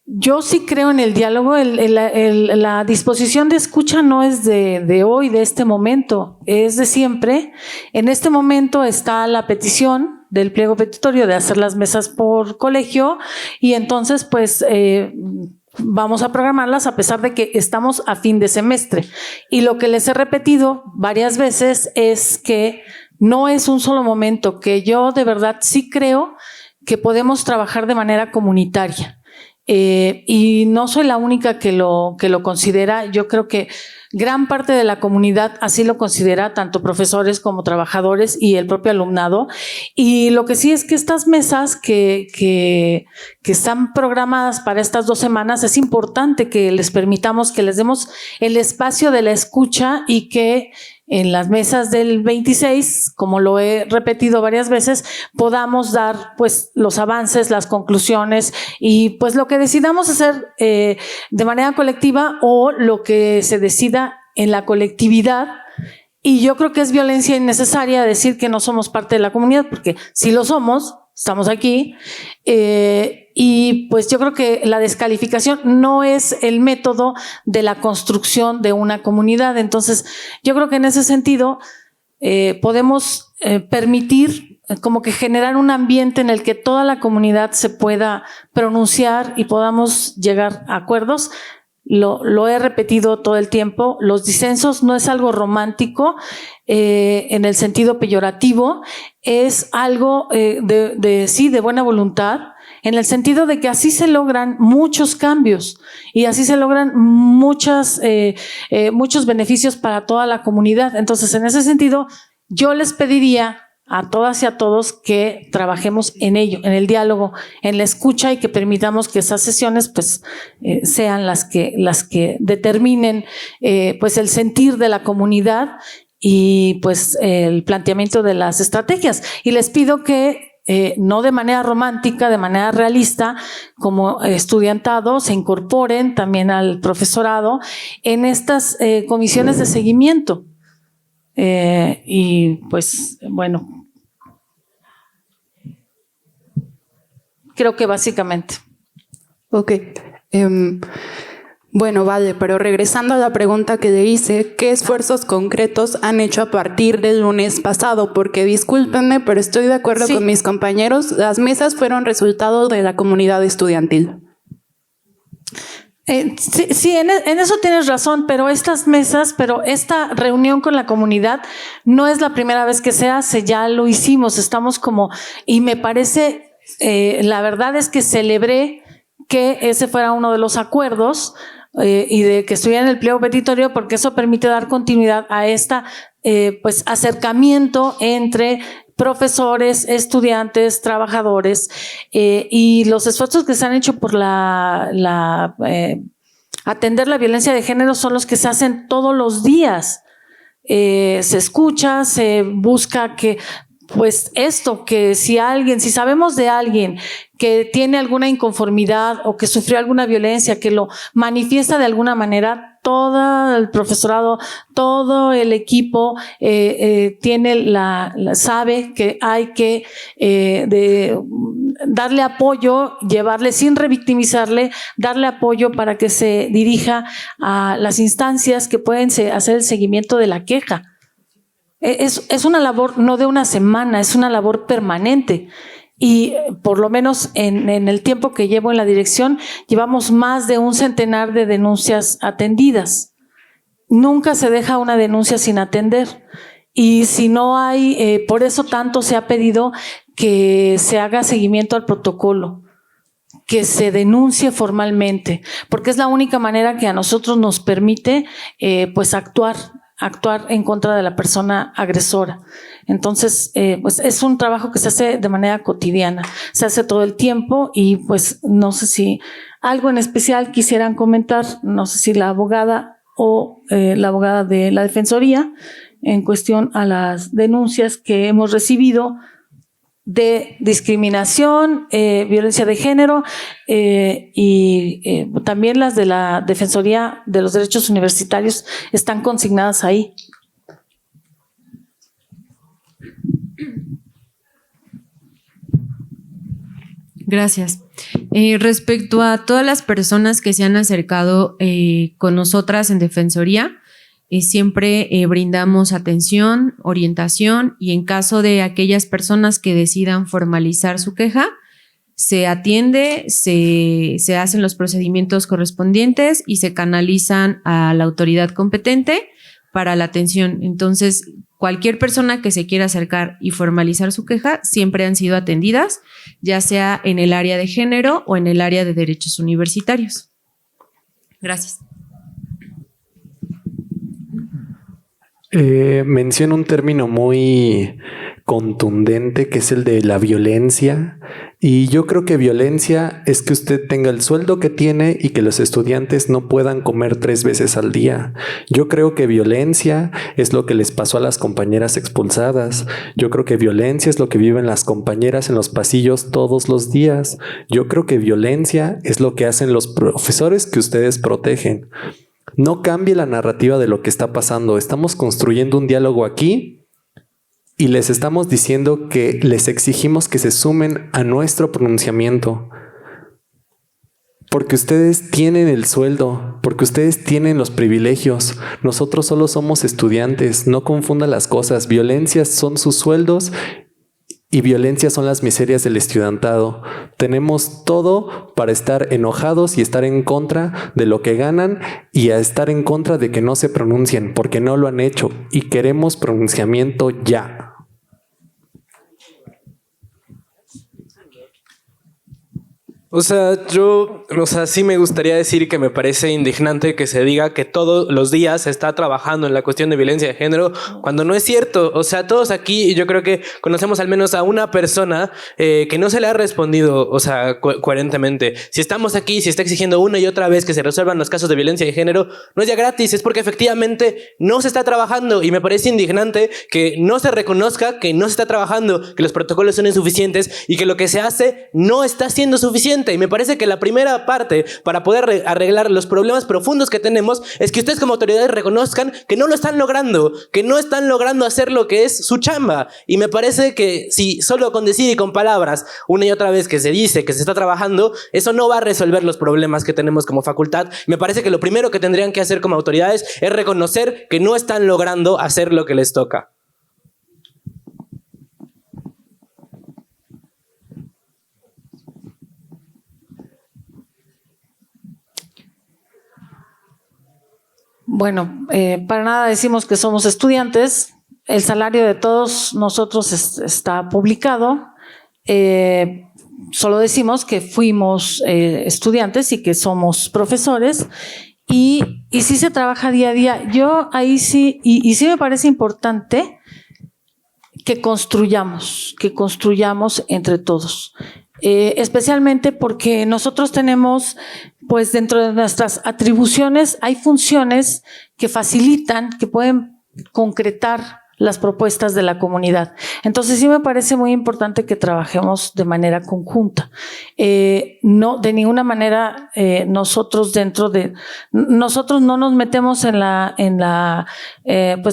Yo sí creo en el diálogo. La disposición de escucha no es de hoy, de este momento, es de siempre. En este momento está la petición del pliego petitorio de hacer las mesas por colegio y entonces pues vamos a programarlas a pesar de que estamos a fin de semestre. Y lo que les he repetido varias veces es que no es un solo momento, que yo de verdad sí creo que podemos trabajar de manera comunitaria. Y no soy la única que lo considera. Yo creo que gran parte de la comunidad así lo considera, tanto profesores como trabajadores y el propio alumnado. Y lo que sí es que estas mesas que están programadas para estas 2 semanas, es importante que les permitamos, que les demos el espacio de la escucha y que en las mesas del 26, como lo he repetido varias veces, podamos dar pues los avances, las conclusiones y pues lo que decidamos hacer de manera colectiva o lo que se decida en la colectividad. Y yo creo que es violencia innecesaria decir que no somos parte de la comunidad, porque sí lo somos, estamos aquí. Y pues yo creo que la descalificación no es el método de la construcción de una comunidad. Entonces, yo creo que en ese sentido podemos permitir como que generar un ambiente en el que toda la comunidad se pueda pronunciar y podamos llegar a acuerdos. Lo he repetido todo el tiempo, los disensos no es algo romántico en el sentido peyorativo, es algo de buena voluntad, en el sentido de que así se logran muchos cambios y así se logran muchos beneficios para toda la comunidad. Entonces, en ese sentido, yo les pediría a todas y a todos que trabajemos en ello, en el diálogo, en la escucha y que permitamos que esas sesiones pues sean las que determinen pues el sentir de la comunidad y pues el planteamiento de las estrategias. Y les pido que no de manera romántica, de manera realista, como estudiantado, se incorporen también al profesorado en estas comisiones de seguimiento. Y pues bueno, creo que básicamente. Ok. Bueno, vale, pero regresando a la pregunta que le hice, ¿qué esfuerzos concretos han hecho a partir del lunes pasado? Porque discúlpenme, pero estoy de acuerdo con mis compañeros, las mesas fueron resultado de la comunidad estudiantil. Sí, en eso tienes razón, pero esta reunión con la comunidad no es la primera vez que se hace, ya lo hicimos, y me parece, la verdad es que celebré que ese fuera uno de los acuerdos y de que estuviera en el pliego petitorio, porque eso permite dar continuidad a esta pues acercamiento entre profesores, estudiantes, trabajadores y los esfuerzos que se han hecho por atender la violencia de género son los que se hacen todos los días. Se escucha, se busca que pues esto, que si sabemos de alguien que tiene alguna inconformidad o que sufrió alguna violencia, que lo manifiesta de alguna manera, todo el profesorado, todo el equipo sabe que hay que darle apoyo, llevarle sin revictimizarle, darle apoyo para que se dirija a las instancias que pueden hacer el seguimiento de la queja. Es una labor no de una semana, es una labor permanente. Y por lo menos en el tiempo que llevo en la dirección, llevamos más de 100 de denuncias atendidas. Nunca se deja una denuncia sin atender. Y si no hay, por eso tanto se ha pedido que se haga seguimiento al protocolo, que se denuncie formalmente, porque es la única manera que a nosotros nos permite pues actuar en contra de la persona agresora. Entonces, pues es un trabajo que se hace de manera cotidiana, se hace todo el tiempo y pues no sé si algo en especial quisieran comentar, no sé si la abogada o la abogada de la Defensoría en cuestión a las denuncias que hemos recibido de discriminación, violencia de género y también las de la Defensoría de los Derechos Universitarios están consignadas ahí. Gracias. Respecto a todas las personas que se han acercado con nosotras en Defensoría, siempre brindamos atención, orientación y en caso de aquellas personas que decidan formalizar su queja, se atiende, se hacen los procedimientos correspondientes y se canalizan a la autoridad competente para la atención. Entonces, cualquier persona que se quiera acercar y formalizar su queja siempre han sido atendidas, ya sea en el área de género o en el área de derechos universitarios. Gracias. Menciona un término muy contundente que es el de la violencia, y yo creo que violencia es que usted tenga el sueldo que tiene y que los estudiantes no puedan comer 3 veces al día. Yo creo que violencia es lo que les pasó a las compañeras expulsadas. Yo creo que violencia es lo que viven las compañeras en los pasillos todos los días. Yo creo que violencia es lo que hacen los profesores que ustedes protegen. No cambie la narrativa de lo que está pasando. Estamos construyendo un diálogo aquí y les estamos diciendo que les exigimos que se sumen a nuestro pronunciamiento. Porque ustedes tienen el sueldo, porque ustedes tienen los privilegios. Nosotros solo somos estudiantes. No confundan las cosas. Violencias son sus sueldos y violencia son las miserias del estudiantado. Tenemos todo para estar enojados y estar en contra de lo que ganan y a estar en contra de que no se pronuncien, porque no lo han hecho y queremos pronunciamiento ya. Sí me gustaría decir que me parece indignante que se diga que todos los días se está trabajando en la cuestión de violencia de género, cuando no es cierto. O sea, todos aquí, yo creo que conocemos al menos a una persona que no se le ha respondido, coherentemente. Si estamos aquí, si está exigiendo una y otra vez que se resuelvan los casos de violencia de género, no es ya gratis, es porque efectivamente no se está trabajando, y me parece indignante que no se reconozca que no se está trabajando, que los protocolos son insuficientes y que lo que se hace no está siendo suficiente. Y me parece que la primera parte para poder arreglar los problemas profundos que tenemos es que ustedes como autoridades reconozcan que no lo están logrando, que no están logrando hacer lo que es su chamba. Y me parece que si solo con decir y con palabras una y otra vez que se dice que se está trabajando, eso no va a resolver los problemas que tenemos como facultad. Me parece que lo primero que tendrían que hacer como autoridades es reconocer que no están logrando hacer lo que les toca. Bueno, para nada decimos que somos estudiantes. El salario de todos nosotros está publicado. Solo decimos que fuimos estudiantes y que somos profesores. Y sí se trabaja día a día. Yo ahí sí, y sí me parece importante que construyamos entre todos. Especialmente porque nosotros tenemos, pues dentro de nuestras atribuciones, hay funciones que facilitan, que pueden concretar las propuestas de la comunidad. Entonces sí me parece muy importante que trabajemos de manera conjunta. No, de ninguna manera nosotros no nos metemos en la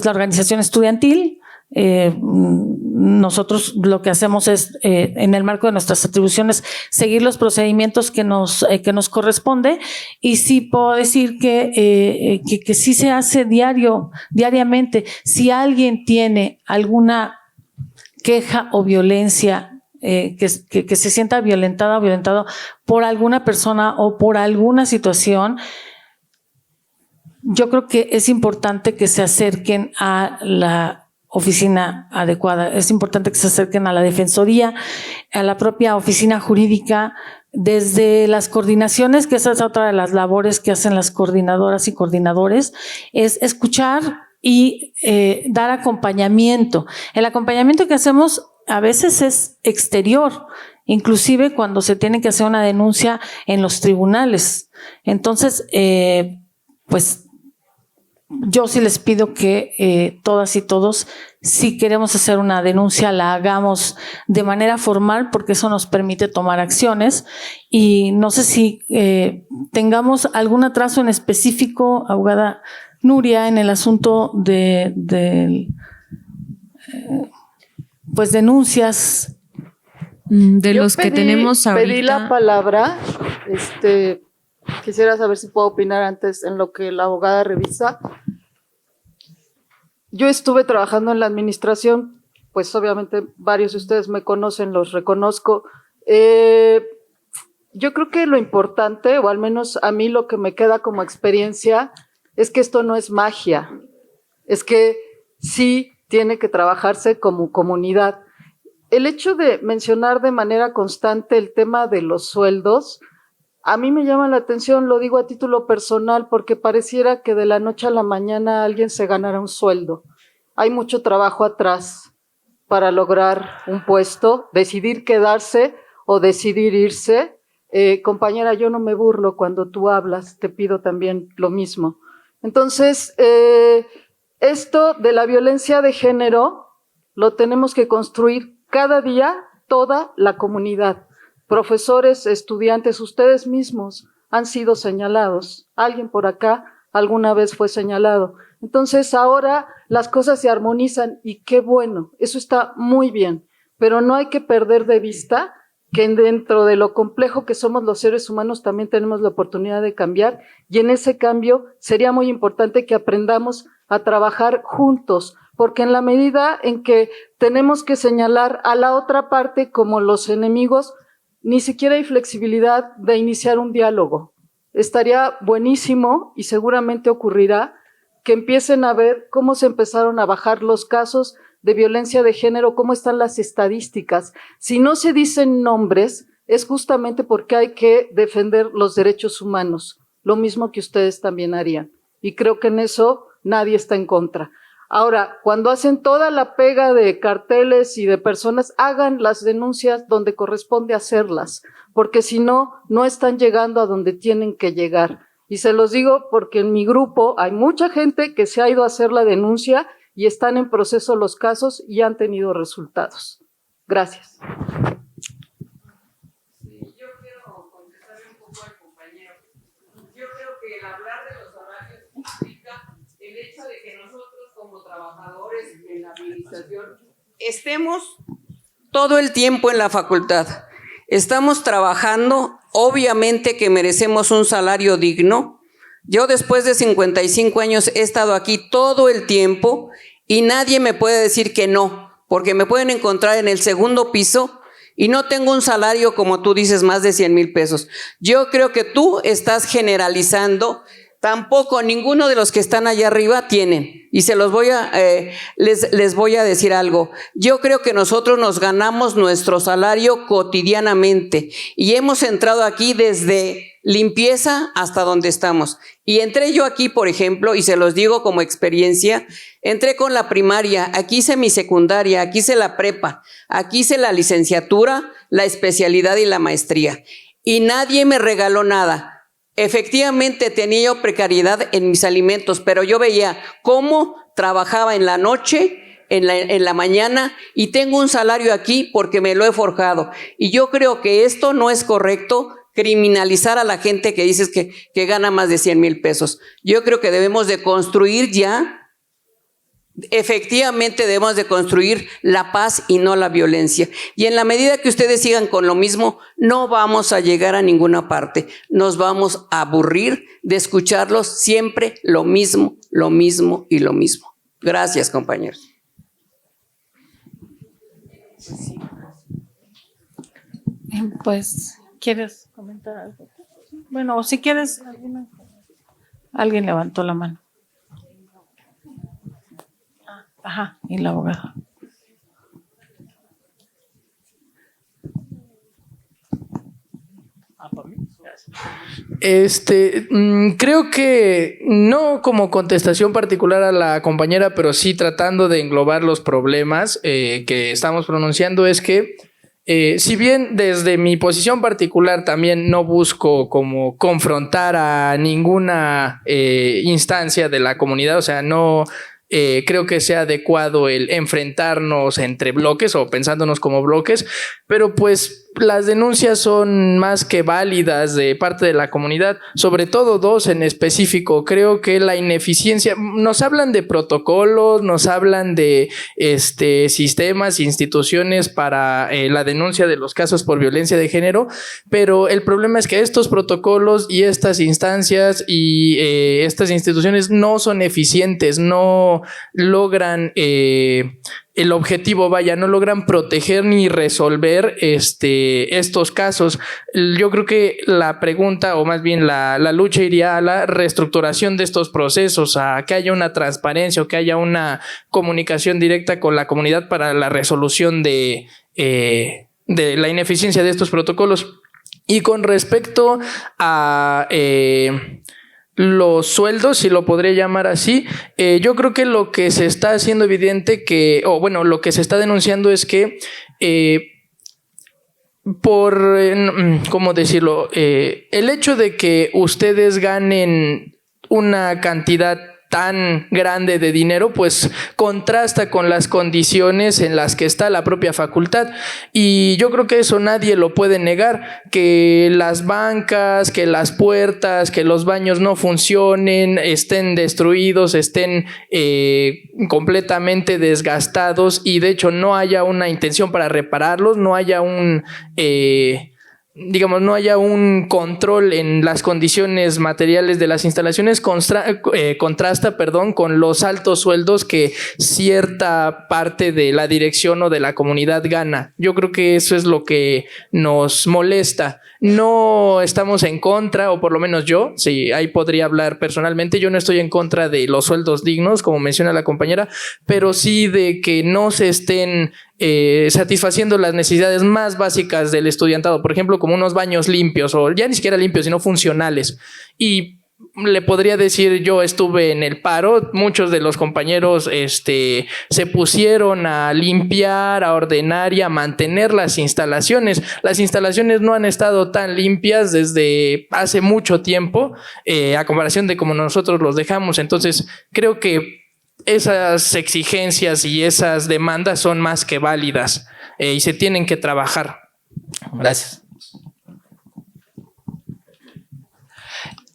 organización estudiantil. nosotros lo que hacemos es, en el marco de nuestras atribuciones, seguir los procedimientos que nos corresponde, y sí puedo decir que sí se hace diariamente. Si alguien tiene alguna queja o violencia, que se sienta violentada o violentado por alguna persona o por alguna situación, yo creo que es importante que se acerquen a la oficina adecuada. Es importante que se acerquen a la Defensoría, a la propia oficina jurídica, desde las coordinaciones, que esa es otra de las labores que hacen las coordinadoras y coordinadores, es escuchar y dar acompañamiento. El acompañamiento que hacemos a veces es exterior, inclusive cuando se tiene que hacer una denuncia en los tribunales. Entonces, pues yo sí les pido que todas y todos, si queremos hacer una denuncia, la hagamos de manera formal, porque eso nos permite tomar acciones. Y no sé si tengamos algún atraso en específico, abogada Nuria, en el asunto de pues denuncias. De los que tenemos ahorita. Pedí la palabra. Quisiera saber si puedo opinar antes en lo que la abogada revisa. Yo estuve trabajando en la administración, pues obviamente varios de ustedes me conocen, los reconozco. Yo creo que lo importante, o al menos a mí lo que me queda como experiencia, es que esto no es magia. Es que sí tiene que trabajarse como comunidad. El hecho de mencionar de manera constante el tema de los sueldos, a mí me llama la atención, lo digo a título personal, porque pareciera que de la noche a la mañana alguien se ganara un sueldo. Hay mucho trabajo atrás para lograr un puesto, decidir quedarse o decidir irse. Compañera, yo no me burlo cuando tú hablas, te pido también lo mismo. Entonces, esto de la violencia de género lo tenemos que construir cada día toda la comunidad. Profesores, estudiantes, ustedes mismos han sido señalados. Alguien por acá alguna vez fue señalado. Entonces ahora las cosas se armonizan y qué bueno, eso está muy bien, pero no hay que perder de vista que dentro de lo complejo que somos los seres humanos también tenemos la oportunidad de cambiar, y en ese cambio sería muy importante que aprendamos a trabajar juntos, porque en la medida en que tenemos que señalar a la otra parte como los enemigos, ni siquiera hay flexibilidad de iniciar un diálogo. Estaría buenísimo, y seguramente ocurrirá, que empiecen a ver cómo se empezaron a bajar los casos de violencia de género, cómo están las estadísticas. Si no se dicen nombres, es justamente porque hay que defender los derechos humanos, lo mismo que ustedes también harían. Y creo que en eso nadie está en contra. Ahora, cuando hacen toda la pega de carteles y de personas, hagan las denuncias donde corresponde hacerlas, porque si no, no están llegando a donde tienen que llegar. Y se los digo porque en mi grupo hay mucha gente que se ha ido a hacer la denuncia y están en proceso los casos y han tenido resultados. Gracias. Yo quiero contestarle un poco al compañero. Yo creo que el hablar de los horarios implica el hecho de que nosotros como trabajadores en la administración estemos todo el tiempo en la facultad. Estamos trabajando, obviamente que merecemos un salario digno. Yo después de 55 años he estado aquí todo el tiempo y nadie me puede decir que no, porque me pueden encontrar en el segundo piso y no tengo un salario, como tú dices, más de 100,000 pesos. Yo creo que tú estás generalizando. Tampoco ninguno de los que están allá arriba tienen. Y se los voy a, les voy a decir algo. Yo creo que nosotros nos ganamos nuestro salario cotidianamente y hemos entrado aquí desde limpieza hasta donde estamos. Y entré yo aquí, por ejemplo, y se los digo como experiencia, entré con la primaria, aquí hice mi secundaria, aquí hice la prepa, aquí hice la licenciatura, la especialidad y la maestría. Y nadie me regaló nada. Efectivamente tenía yo precariedad en mis alimentos, pero yo veía cómo trabajaba en la noche, en la mañana, y tengo un salario aquí porque me lo he forjado. Y yo creo que esto no es correcto, criminalizar a la gente que dices que gana más de 100,000 pesos. Yo creo que debemos de construir ya efectivamente debemos de construir la paz y no la violencia. Y en la medida que ustedes sigan con lo mismo, no vamos a llegar a ninguna parte. Nos vamos a aburrir de escucharlos siempre lo mismo y lo mismo. Gracias, compañeros. Pues, ¿quieres comentar algo? Bueno, o si quieres, alguien levantó la mano. Ajá, y la abogada. Creo que no como contestación particular a la compañera, pero sí tratando de englobar los problemas que estamos pronunciando, es que si bien desde mi posición particular también no busco como confrontar a ninguna instancia de la comunidad, o sea, no creo que sea adecuado el enfrentarnos entre bloques o pensándonos como bloques, pero pues las denuncias son más que válidas de parte de la comunidad, sobre todo dos en específico. Creo que la ineficiencia, nos hablan de protocolos, nos hablan de sistemas, instituciones para la denuncia de los casos por violencia de género, pero el problema es que estos protocolos y estas instancias y estas instituciones no son eficientes, no logran el objetivo, no logran proteger ni resolver estos casos. Yo creo que la pregunta, o más bien la lucha, iría a la reestructuración de estos procesos, a que haya una transparencia o que haya una comunicación directa con la comunidad para la resolución de la ineficiencia de estos protocolos. Y con respecto a los sueldos, si lo podría llamar así, yo creo que lo que se está haciendo evidente lo que se está denunciando es que ¿cómo decirlo? El hecho de que ustedes ganen una cantidad tan grande de dinero, pues contrasta con las condiciones en las que está la propia facultad, y yo creo que eso nadie lo puede negar, que las bancas, que las puertas, que los baños no funcionen, estén destruidos, estén completamente desgastados, y de hecho no haya una intención para repararlos, no haya no haya un control en las condiciones materiales de las instalaciones, contrasta con los altos sueldos que cierta parte de la dirección o de la comunidad gana. Yo creo que eso es lo que nos molesta. No estamos en contra, o por lo menos yo, sí, ahí podría hablar personalmente, yo no estoy en contra de los sueldos dignos, como menciona la compañera, pero sí de que no se estén satisfaciendo las necesidades más básicas del estudiantado, por ejemplo, como unos baños limpios, o ya ni siquiera limpios, sino funcionales. Y le podría decir, yo estuve en el paro, muchos de los compañeros se pusieron a limpiar, a ordenar y a mantener las instalaciones. Las instalaciones no han estado tan limpias desde hace mucho tiempo, a comparación de como nosotros los dejamos. Entonces, creo que esas exigencias y esas demandas son más que válidas y se tienen que trabajar. Gracias.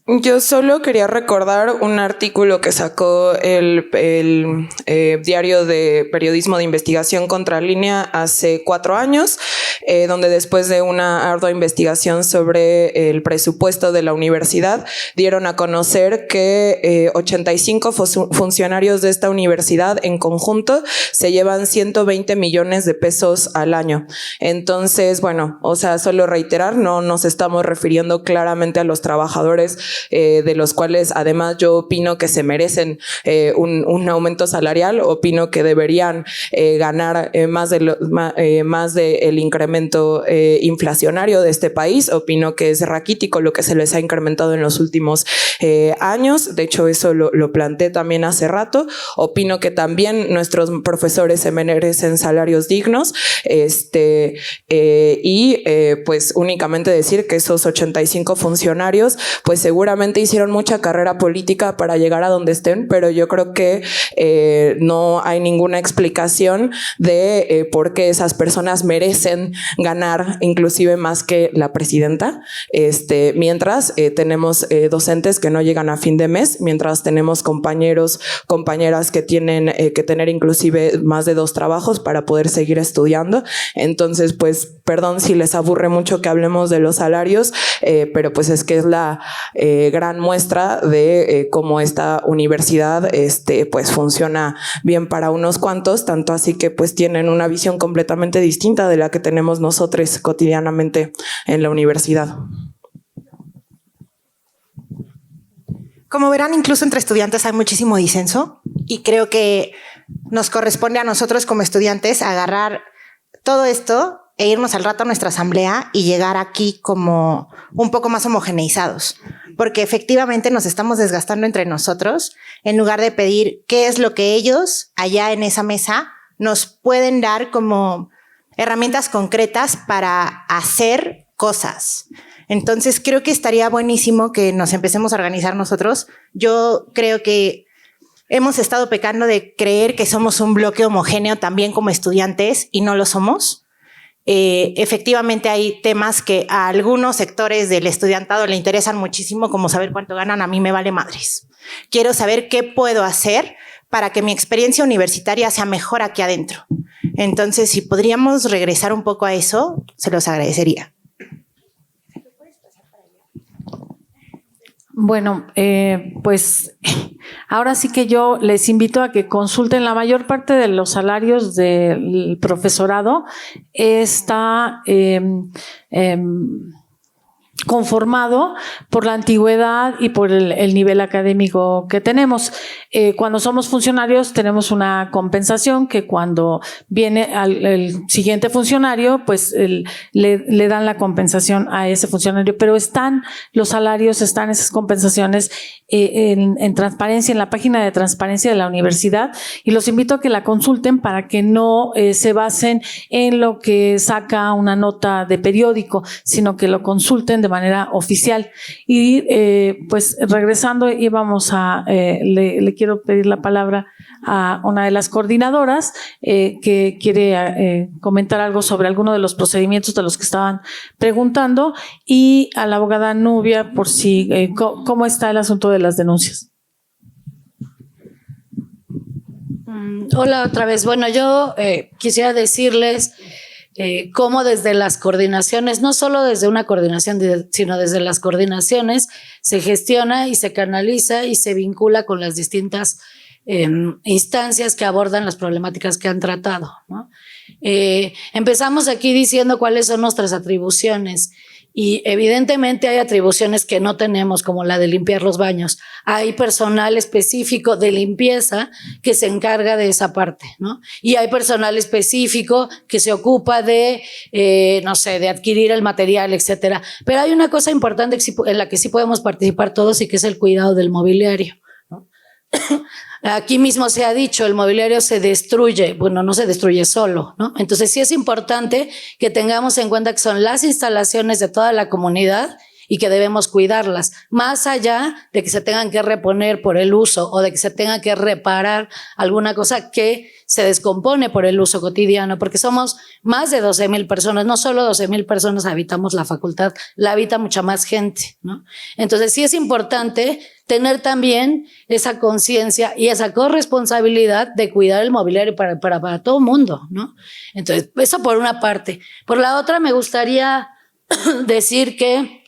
Yo solo quería recordar un artículo que sacó el diario de periodismo de investigación Contralínea hace 4 años, donde después de una ardua investigación sobre el presupuesto de la universidad, dieron a conocer que 85 funcionarios de esta universidad en conjunto se llevan 120 millones de pesos al año. Entonces, bueno, o sea, solo reiterar, no nos estamos refiriendo claramente a los trabajadores de los cuales además yo opino que se merecen un aumento salarial, opino que deberían ganar más del incremento inflacionario de este país, opino que es raquítico lo que se les ha incrementado en los últimos años, de hecho eso lo planteé también hace rato, opino que también nuestros profesores se merecen salarios dignos, pues únicamente decir que esos 85 funcionarios pues seguramente hicieron mucha carrera política para llegar a donde estén, pero yo creo que no hay ninguna explicación de por qué esas personas merecen ganar inclusive más que la presidenta, mientras tenemos docentes que no llegan a fin de mes, mientras tenemos compañeros, compañeras que tienen que tener inclusive más de 2 trabajos para poder seguir estudiando. Entonces, pues, perdón si les aburre mucho que hablemos de los salarios, pero pues es que es la gran muestra de cómo esta universidad pues funciona bien para unos cuantos, tanto así que pues tienen una visión completamente distinta de la que tenemos nosotros cotidianamente en la universidad. Como verán, incluso entre estudiantes hay muchísimo disenso y creo que nos corresponde a nosotros como estudiantes agarrar todo esto e irnos al rato a nuestra asamblea y llegar aquí como un poco más homogeneizados, porque efectivamente nos estamos desgastando entre nosotros en lugar de pedir qué es lo que ellos allá en esa mesa nos pueden dar como herramientas concretas para hacer cosas. Entonces creo que estaría buenísimo que nos empecemos a organizar nosotros. Yo creo que hemos estado pecando de creer que somos un bloque homogéneo también como estudiantes y no lo somos. Efectivamente hay temas que a algunos sectores del estudiantado le interesan muchísimo, como saber cuánto ganan. A mí me vale madres. Quiero saber qué puedo hacer para que mi experiencia universitaria sea mejor aquí adentro. Entonces, si podríamos regresar un poco a eso, se los agradecería. Bueno, pues ahora sí que yo les invito a que consulten. La mayor parte de los salarios del profesorado está conformado por la antigüedad y por el nivel académico que tenemos. Cuando somos funcionarios tenemos una compensación que cuando viene el siguiente funcionario, pues le dan la compensación a ese funcionario, pero están los salarios, están esas compensaciones en transparencia, en la página de transparencia de la universidad, y los invito a que la consulten para que no se basen en lo que saca una nota de periódico, sino que lo consulten de manera oficial. Y pues regresando, íbamos a le quiero pedir la palabra a una de las coordinadoras que quiere comentar algo sobre alguno de los procedimientos de los que estaban preguntando, y a la abogada Nubia por si cómo está el asunto de las denuncias. Hola otra vez. Bueno, yo quisiera decirles cómo desde las coordinaciones, no solo desde una coordinación, sino desde las coordinaciones, se gestiona y se canaliza y se vincula con las distintas instancias que abordan las problemáticas que han tratado, ¿no? Empezamos aquí diciendo cuáles son nuestras atribuciones. Y evidentemente hay atribuciones que no tenemos, como la de limpiar los baños. Hay personal específico de limpieza que se encarga de esa parte, ¿no? Y hay personal específico que se ocupa de, no sé, de adquirir el material, etcétera. Pero hay una cosa importante en la que sí podemos participar todos, y que es el cuidado del mobiliario, ¿no? Aquí mismo se ha dicho, el mobiliario se destruye. Bueno, no se destruye solo, ¿no? Entonces sí es importante que tengamos en cuenta que son las instalaciones de toda la comunidad y que debemos cuidarlas, más allá de que se tengan que reponer por el uso o de que se tenga que reparar alguna cosa que se descompone por el uso cotidiano, porque somos más de 12,000 personas, no solo 12,000 personas habitamos la facultad, la habita mucha más gente, ¿no? Entonces sí es importante tener también esa conciencia y esa corresponsabilidad de cuidar el mobiliario para todo el mundo, ¿no? Entonces, eso por una parte. Por la otra, me gustaría decir que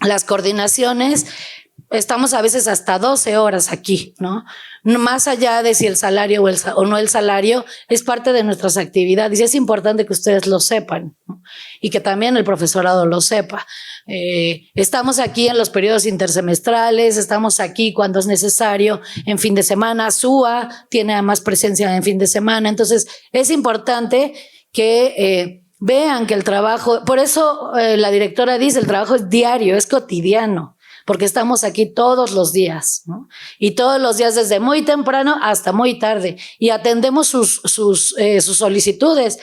las coordinaciones, estamos a veces hasta 12 horas aquí, ¿no? Más allá de si el salario o no el salario, es parte de nuestras actividades y es importante que ustedes lo sepan, ¿no? Y que también el profesorado lo sepa. Estamos aquí en los periodos intersemestrales, estamos aquí cuando es necesario, en fin de semana. SUA tiene más presencia en fin de semana, entonces es importante que vean que el trabajo, por eso la directora dice, el trabajo es diario, es cotidiano, porque estamos aquí todos los días, ¿no? Y todos los días desde muy temprano hasta muy tarde, y atendemos sus solicitudes.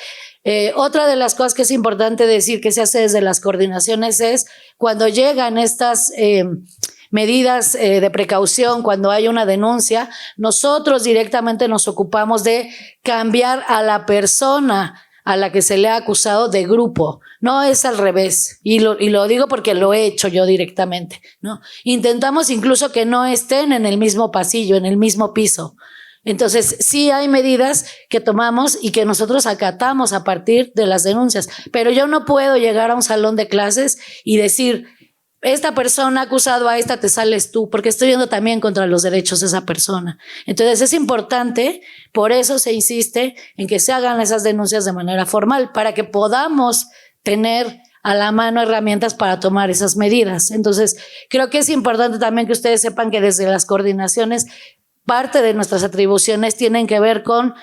Otra de las cosas que es importante decir que se hace desde las coordinaciones es cuando llegan estas medidas de precaución, cuando hay una denuncia, nosotros directamente nos ocupamos de cambiar a la persona a la que se le ha acusado de grupo. No es al revés. Y lo digo porque lo he hecho yo directamente, ¿no? Intentamos incluso que no estén en el mismo pasillo, en el mismo piso. Entonces, sí hay medidas que tomamos y que nosotros acatamos a partir de las denuncias. Pero yo no puedo llegar a un salón de clases y decir, esta persona ha acusado a esta, te sales tú, porque estoy yendo también contra los derechos de esa persona. Entonces es importante, por eso se insiste en que se hagan esas denuncias de manera formal, para que podamos tener a la mano herramientas para tomar esas medidas. Entonces creo que es importante también que ustedes sepan que desde las coordinaciones, parte de nuestras atribuciones tienen que ver con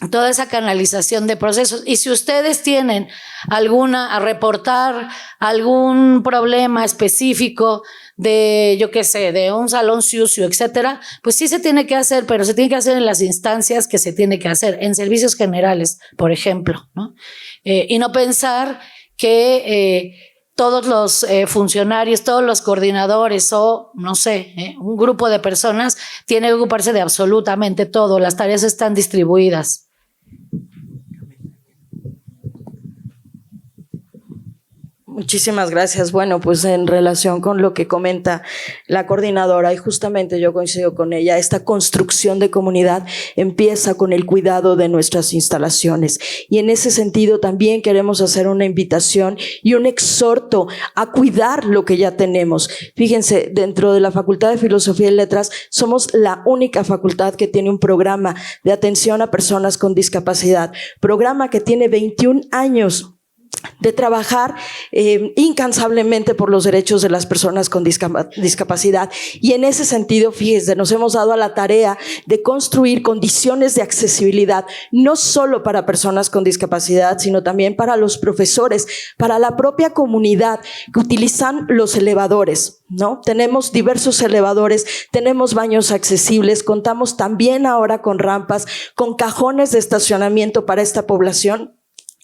toda esa canalización de procesos. Y si ustedes tienen a reportar algún problema específico de, yo qué sé, de un salón sucio, etcétera, pues sí se tiene que hacer, pero se tiene que hacer en las instancias que se tiene que hacer, en servicios generales, por ejemplo, ¿no? Y no pensar que todos los funcionarios, todos los coordinadores o, no sé, un grupo de personas tiene que ocuparse de absolutamente todo. Las tareas están distribuidas. Muchísimas gracias. Bueno, pues en relación con lo que comenta la coordinadora, y justamente yo coincido con ella, esta construcción de comunidad empieza con el cuidado de nuestras instalaciones. Y en ese sentido también queremos hacer una invitación y un exhorto a cuidar lo que ya tenemos. Fíjense, dentro de la Facultad de Filosofía y Letras somos la única facultad que tiene un programa de atención a personas con discapacidad, programa que tiene 21 años de trabajar incansablemente por los derechos de las personas con discapacidad. Y en ese sentido, fíjense, nos hemos dado a la tarea de construir condiciones de accesibilidad, no solo para personas con discapacidad, sino también para los profesores, para la propia comunidad que utilizan los elevadores, ¿no? Tenemos diversos elevadores, tenemos baños accesibles, contamos también ahora con rampas, con cajones de estacionamiento para esta población.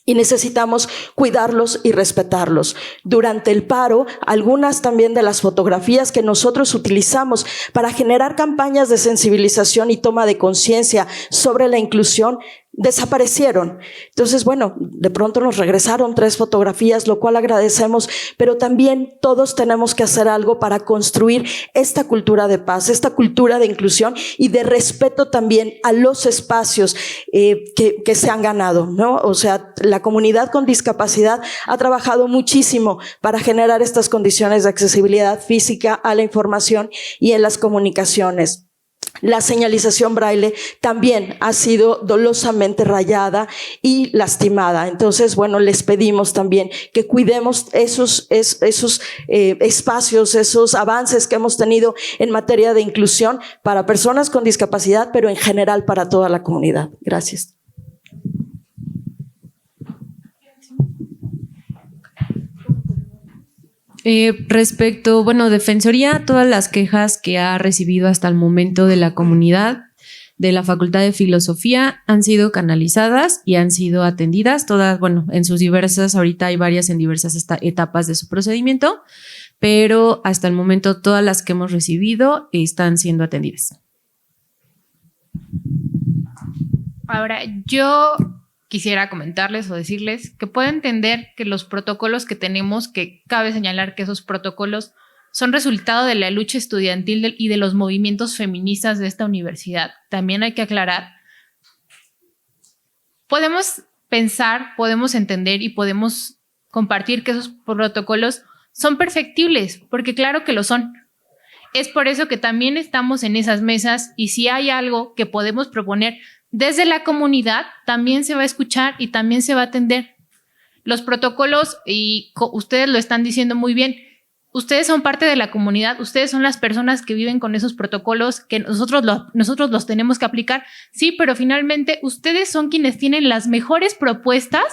Y necesitamos cuidarlos y respetarlos. Durante el paro, algunas también de las fotografías que nosotros utilizamos para generar campañas de sensibilización y toma de conciencia sobre la inclusión desaparecieron. Entonces, bueno, de pronto nos regresaron 3 fotografías, lo cual agradecemos, pero también todos tenemos que hacer algo para construir esta cultura de paz, esta cultura de inclusión y de respeto también a los espacios que se han ganado, ¿no? O sea, la comunidad con discapacidad ha trabajado muchísimo para generar estas condiciones de accesibilidad física a la información y en las comunicaciones. La señalización braille también ha sido dolosamente rayada y lastimada. Entonces, bueno, les pedimos también que cuidemos esos espacios, esos avances que hemos tenido en materia de inclusión para personas con discapacidad, pero en general para toda la comunidad. Gracias. Respecto, Defensoría, todas las quejas que ha recibido hasta el momento de la comunidad de la Facultad de Filosofía han sido canalizadas y han sido atendidas, todas, en sus diversas, ahorita hay varias en diversas etapas de su procedimiento, pero hasta el momento todas las que hemos recibido están siendo atendidas. Ahora, yo quisiera comentarles o decirles que puedo entender que los protocolos que tenemos, que cabe señalar que esos protocolos son resultado de la lucha estudiantil y de los movimientos feministas de esta universidad. También hay que aclarar, podemos pensar, podemos entender y podemos compartir que esos protocolos son perfectibles, porque claro que lo son. Es por eso que también estamos en esas mesas y si hay algo que podemos proponer desde la comunidad, también se va a escuchar y también se va a atender. Los protocolos, y ustedes lo están diciendo muy bien, ustedes son parte de la comunidad, ustedes son las personas que viven con esos protocolos que nosotros los tenemos que aplicar. Sí, pero finalmente ustedes son quienes tienen las mejores propuestas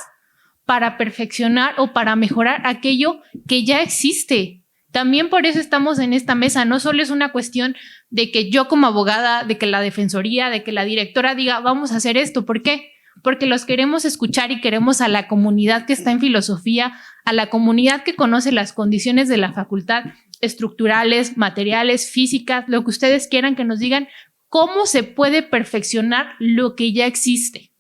para perfeccionar o para mejorar aquello que ya existe. También por eso estamos en esta mesa. No solo es una cuestión de que yo como abogada, de que la defensoría, de que la directora diga, vamos a hacer esto. ¿Por qué? Porque los queremos escuchar y queremos a la comunidad que está en filosofía, a la comunidad que conoce las condiciones de la facultad, estructurales, materiales, físicas, lo que ustedes quieran, que nos digan cómo se puede perfeccionar lo que ya existe.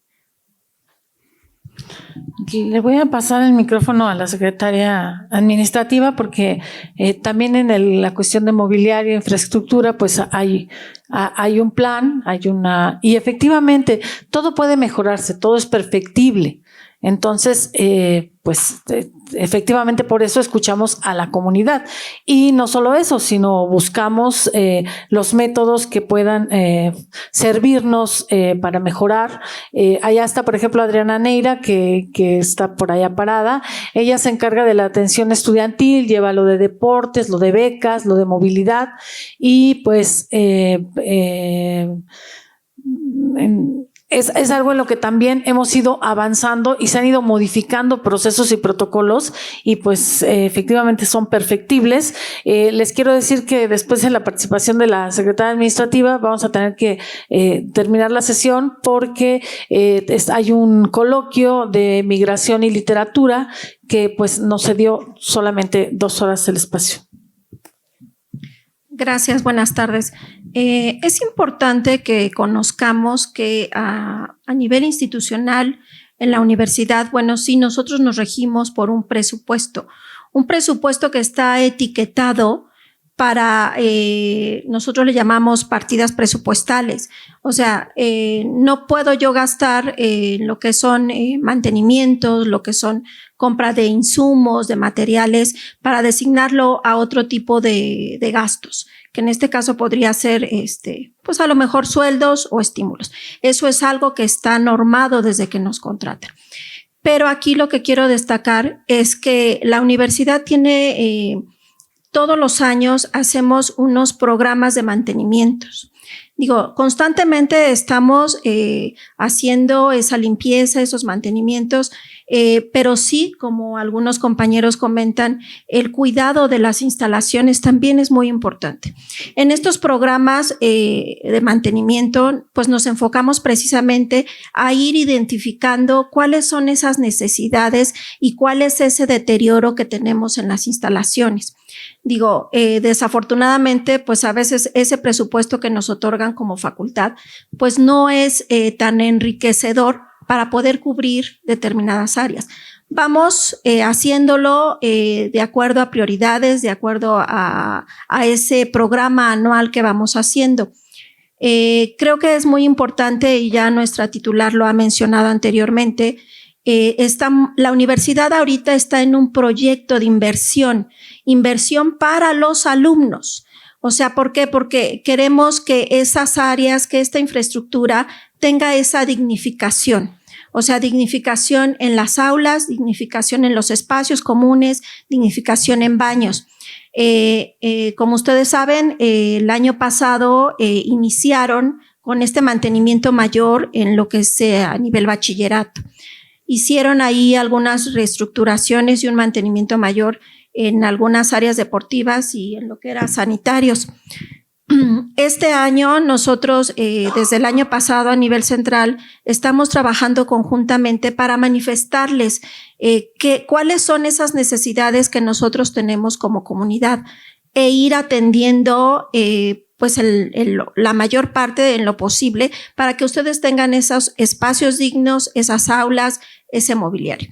Le voy a pasar el micrófono a la secretaria administrativa porque también en la cuestión de mobiliario e infraestructura pues hay un plan, y efectivamente todo puede mejorarse, todo es perfectible. Entonces, efectivamente por eso escuchamos a la comunidad. Y no solo eso, sino buscamos los métodos que puedan servirnos para mejorar. Allá está, por ejemplo, Adriana Neira, que está por allá parada. Ella se encarga de la atención estudiantil, lleva lo de deportes, lo de becas, lo de movilidad y pues es algo en lo que también hemos ido avanzando y se han ido modificando procesos y protocolos y pues efectivamente son perfectibles. Les quiero decir que después de la participación de la secretaria administrativa vamos a tener que terminar la sesión porque hay un coloquio de migración y literatura que pues nos cedió solamente 2 horas el espacio. Gracias, buenas tardes. Es importante que conozcamos que a nivel institucional en la universidad, bueno, sí, nosotros nos regimos por un presupuesto que está etiquetado para, nosotros le llamamos partidas presupuestales. O sea, no puedo yo gastar lo que son mantenimientos, lo que son compra de insumos, de materiales, para designarlo a otro tipo de gastos, que en este caso podría ser, pues a lo mejor sueldos o estímulos. Eso es algo que está normado desde que nos contratan. Pero aquí lo que quiero destacar es que la universidad tiene, todos los años hacemos unos programas de mantenimientos. Digo, constantemente estamos haciendo esa limpieza, esos mantenimientos, pero sí, como algunos compañeros comentan, el cuidado de las instalaciones también es muy importante. En estos programas de mantenimiento, pues nos enfocamos precisamente a ir identificando cuáles son esas necesidades y cuál es ese deterioro que tenemos en las instalaciones. Digo, desafortunadamente, pues a veces ese presupuesto que nos otorgan como facultad, pues no es tan enriquecedor para poder cubrir determinadas áreas. Vamos haciéndolo de acuerdo a prioridades, de acuerdo a ese programa anual que vamos haciendo. Creo que es muy importante, y ya nuestra titular lo ha mencionado anteriormente, la universidad ahorita está en un proyecto de inversión para los alumnos. O sea, ¿por qué? Porque queremos que esas áreas, que esta infraestructura tenga esa dignificación. O sea, dignificación en las aulas, dignificación en los espacios comunes, dignificación en baños. Como ustedes saben, el año pasado iniciaron con este mantenimiento mayor en lo que es a nivel bachillerato. Hicieron ahí algunas reestructuraciones y un mantenimiento mayor en algunas áreas deportivas y en lo que era sanitarios. Este año nosotros, desde el año pasado a nivel central, estamos trabajando conjuntamente para manifestarles cuáles son esas necesidades que nosotros tenemos como comunidad e ir atendiendo pues la mayor parte en lo posible para que ustedes tengan esos espacios dignos, esas aulas, ese mobiliario.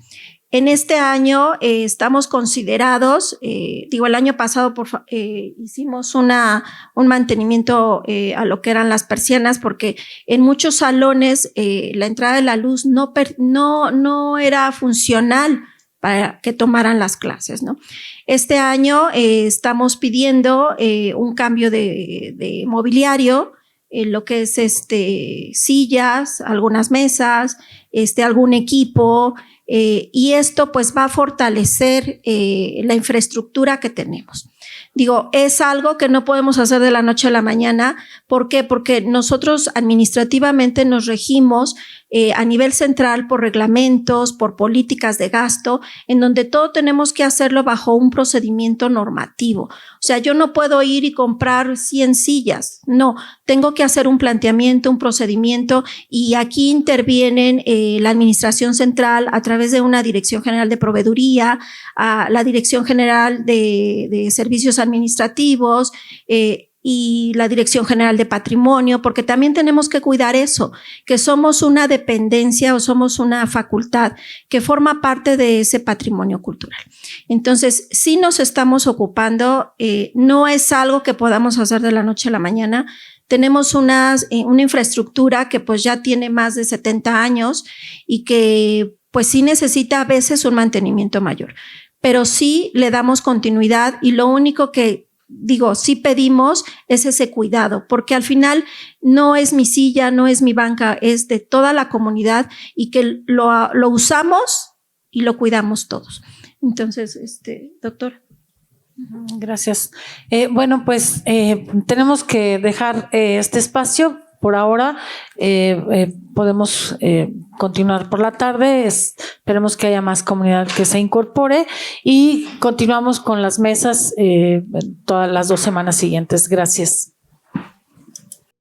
En este año estamos considerados, el año pasado hicimos un mantenimiento a lo que eran las persianas, porque en muchos salones la entrada de la luz no era funcional para que tomaran las clases, ¿no? Este año estamos pidiendo un cambio de mobiliario, lo que es sillas, algunas mesas, algún equipo, y esto pues va a fortalecer la infraestructura que tenemos. Digo, es algo que no podemos hacer de la noche a la mañana. ¿Por qué? Porque nosotros administrativamente nos regimos a nivel central por reglamentos, por políticas de gasto, en donde todo tenemos que hacerlo bajo un procedimiento normativo. O sea, yo no puedo ir y comprar 100 sillas. No, tengo que hacer un planteamiento, un procedimiento, y aquí intervienen la administración central a través de una Dirección General de Proveeduría, a la Dirección General de Servicios Administrativos, y la Dirección General de Patrimonio, porque también tenemos que cuidar eso, que somos una dependencia o somos una facultad que forma parte de ese patrimonio cultural. Entonces, sí nos estamos ocupando, no es algo que podamos hacer de la noche a la mañana. Tenemos una infraestructura que pues ya tiene más de 70 años y que pues sí necesita a veces un mantenimiento mayor, pero sí le damos continuidad y lo único que sí pedimos es ese cuidado, porque al final no es mi silla, no es mi banca, es de toda la comunidad y que lo usamos y lo cuidamos todos. Entonces, doctora. Gracias. Bueno, pues tenemos que dejar este espacio por ahora. Podemos continuar por la tarde. Esperemos que haya más comunidad que se incorpore y continuamos con las mesas todas las 2 semanas siguientes. Gracias.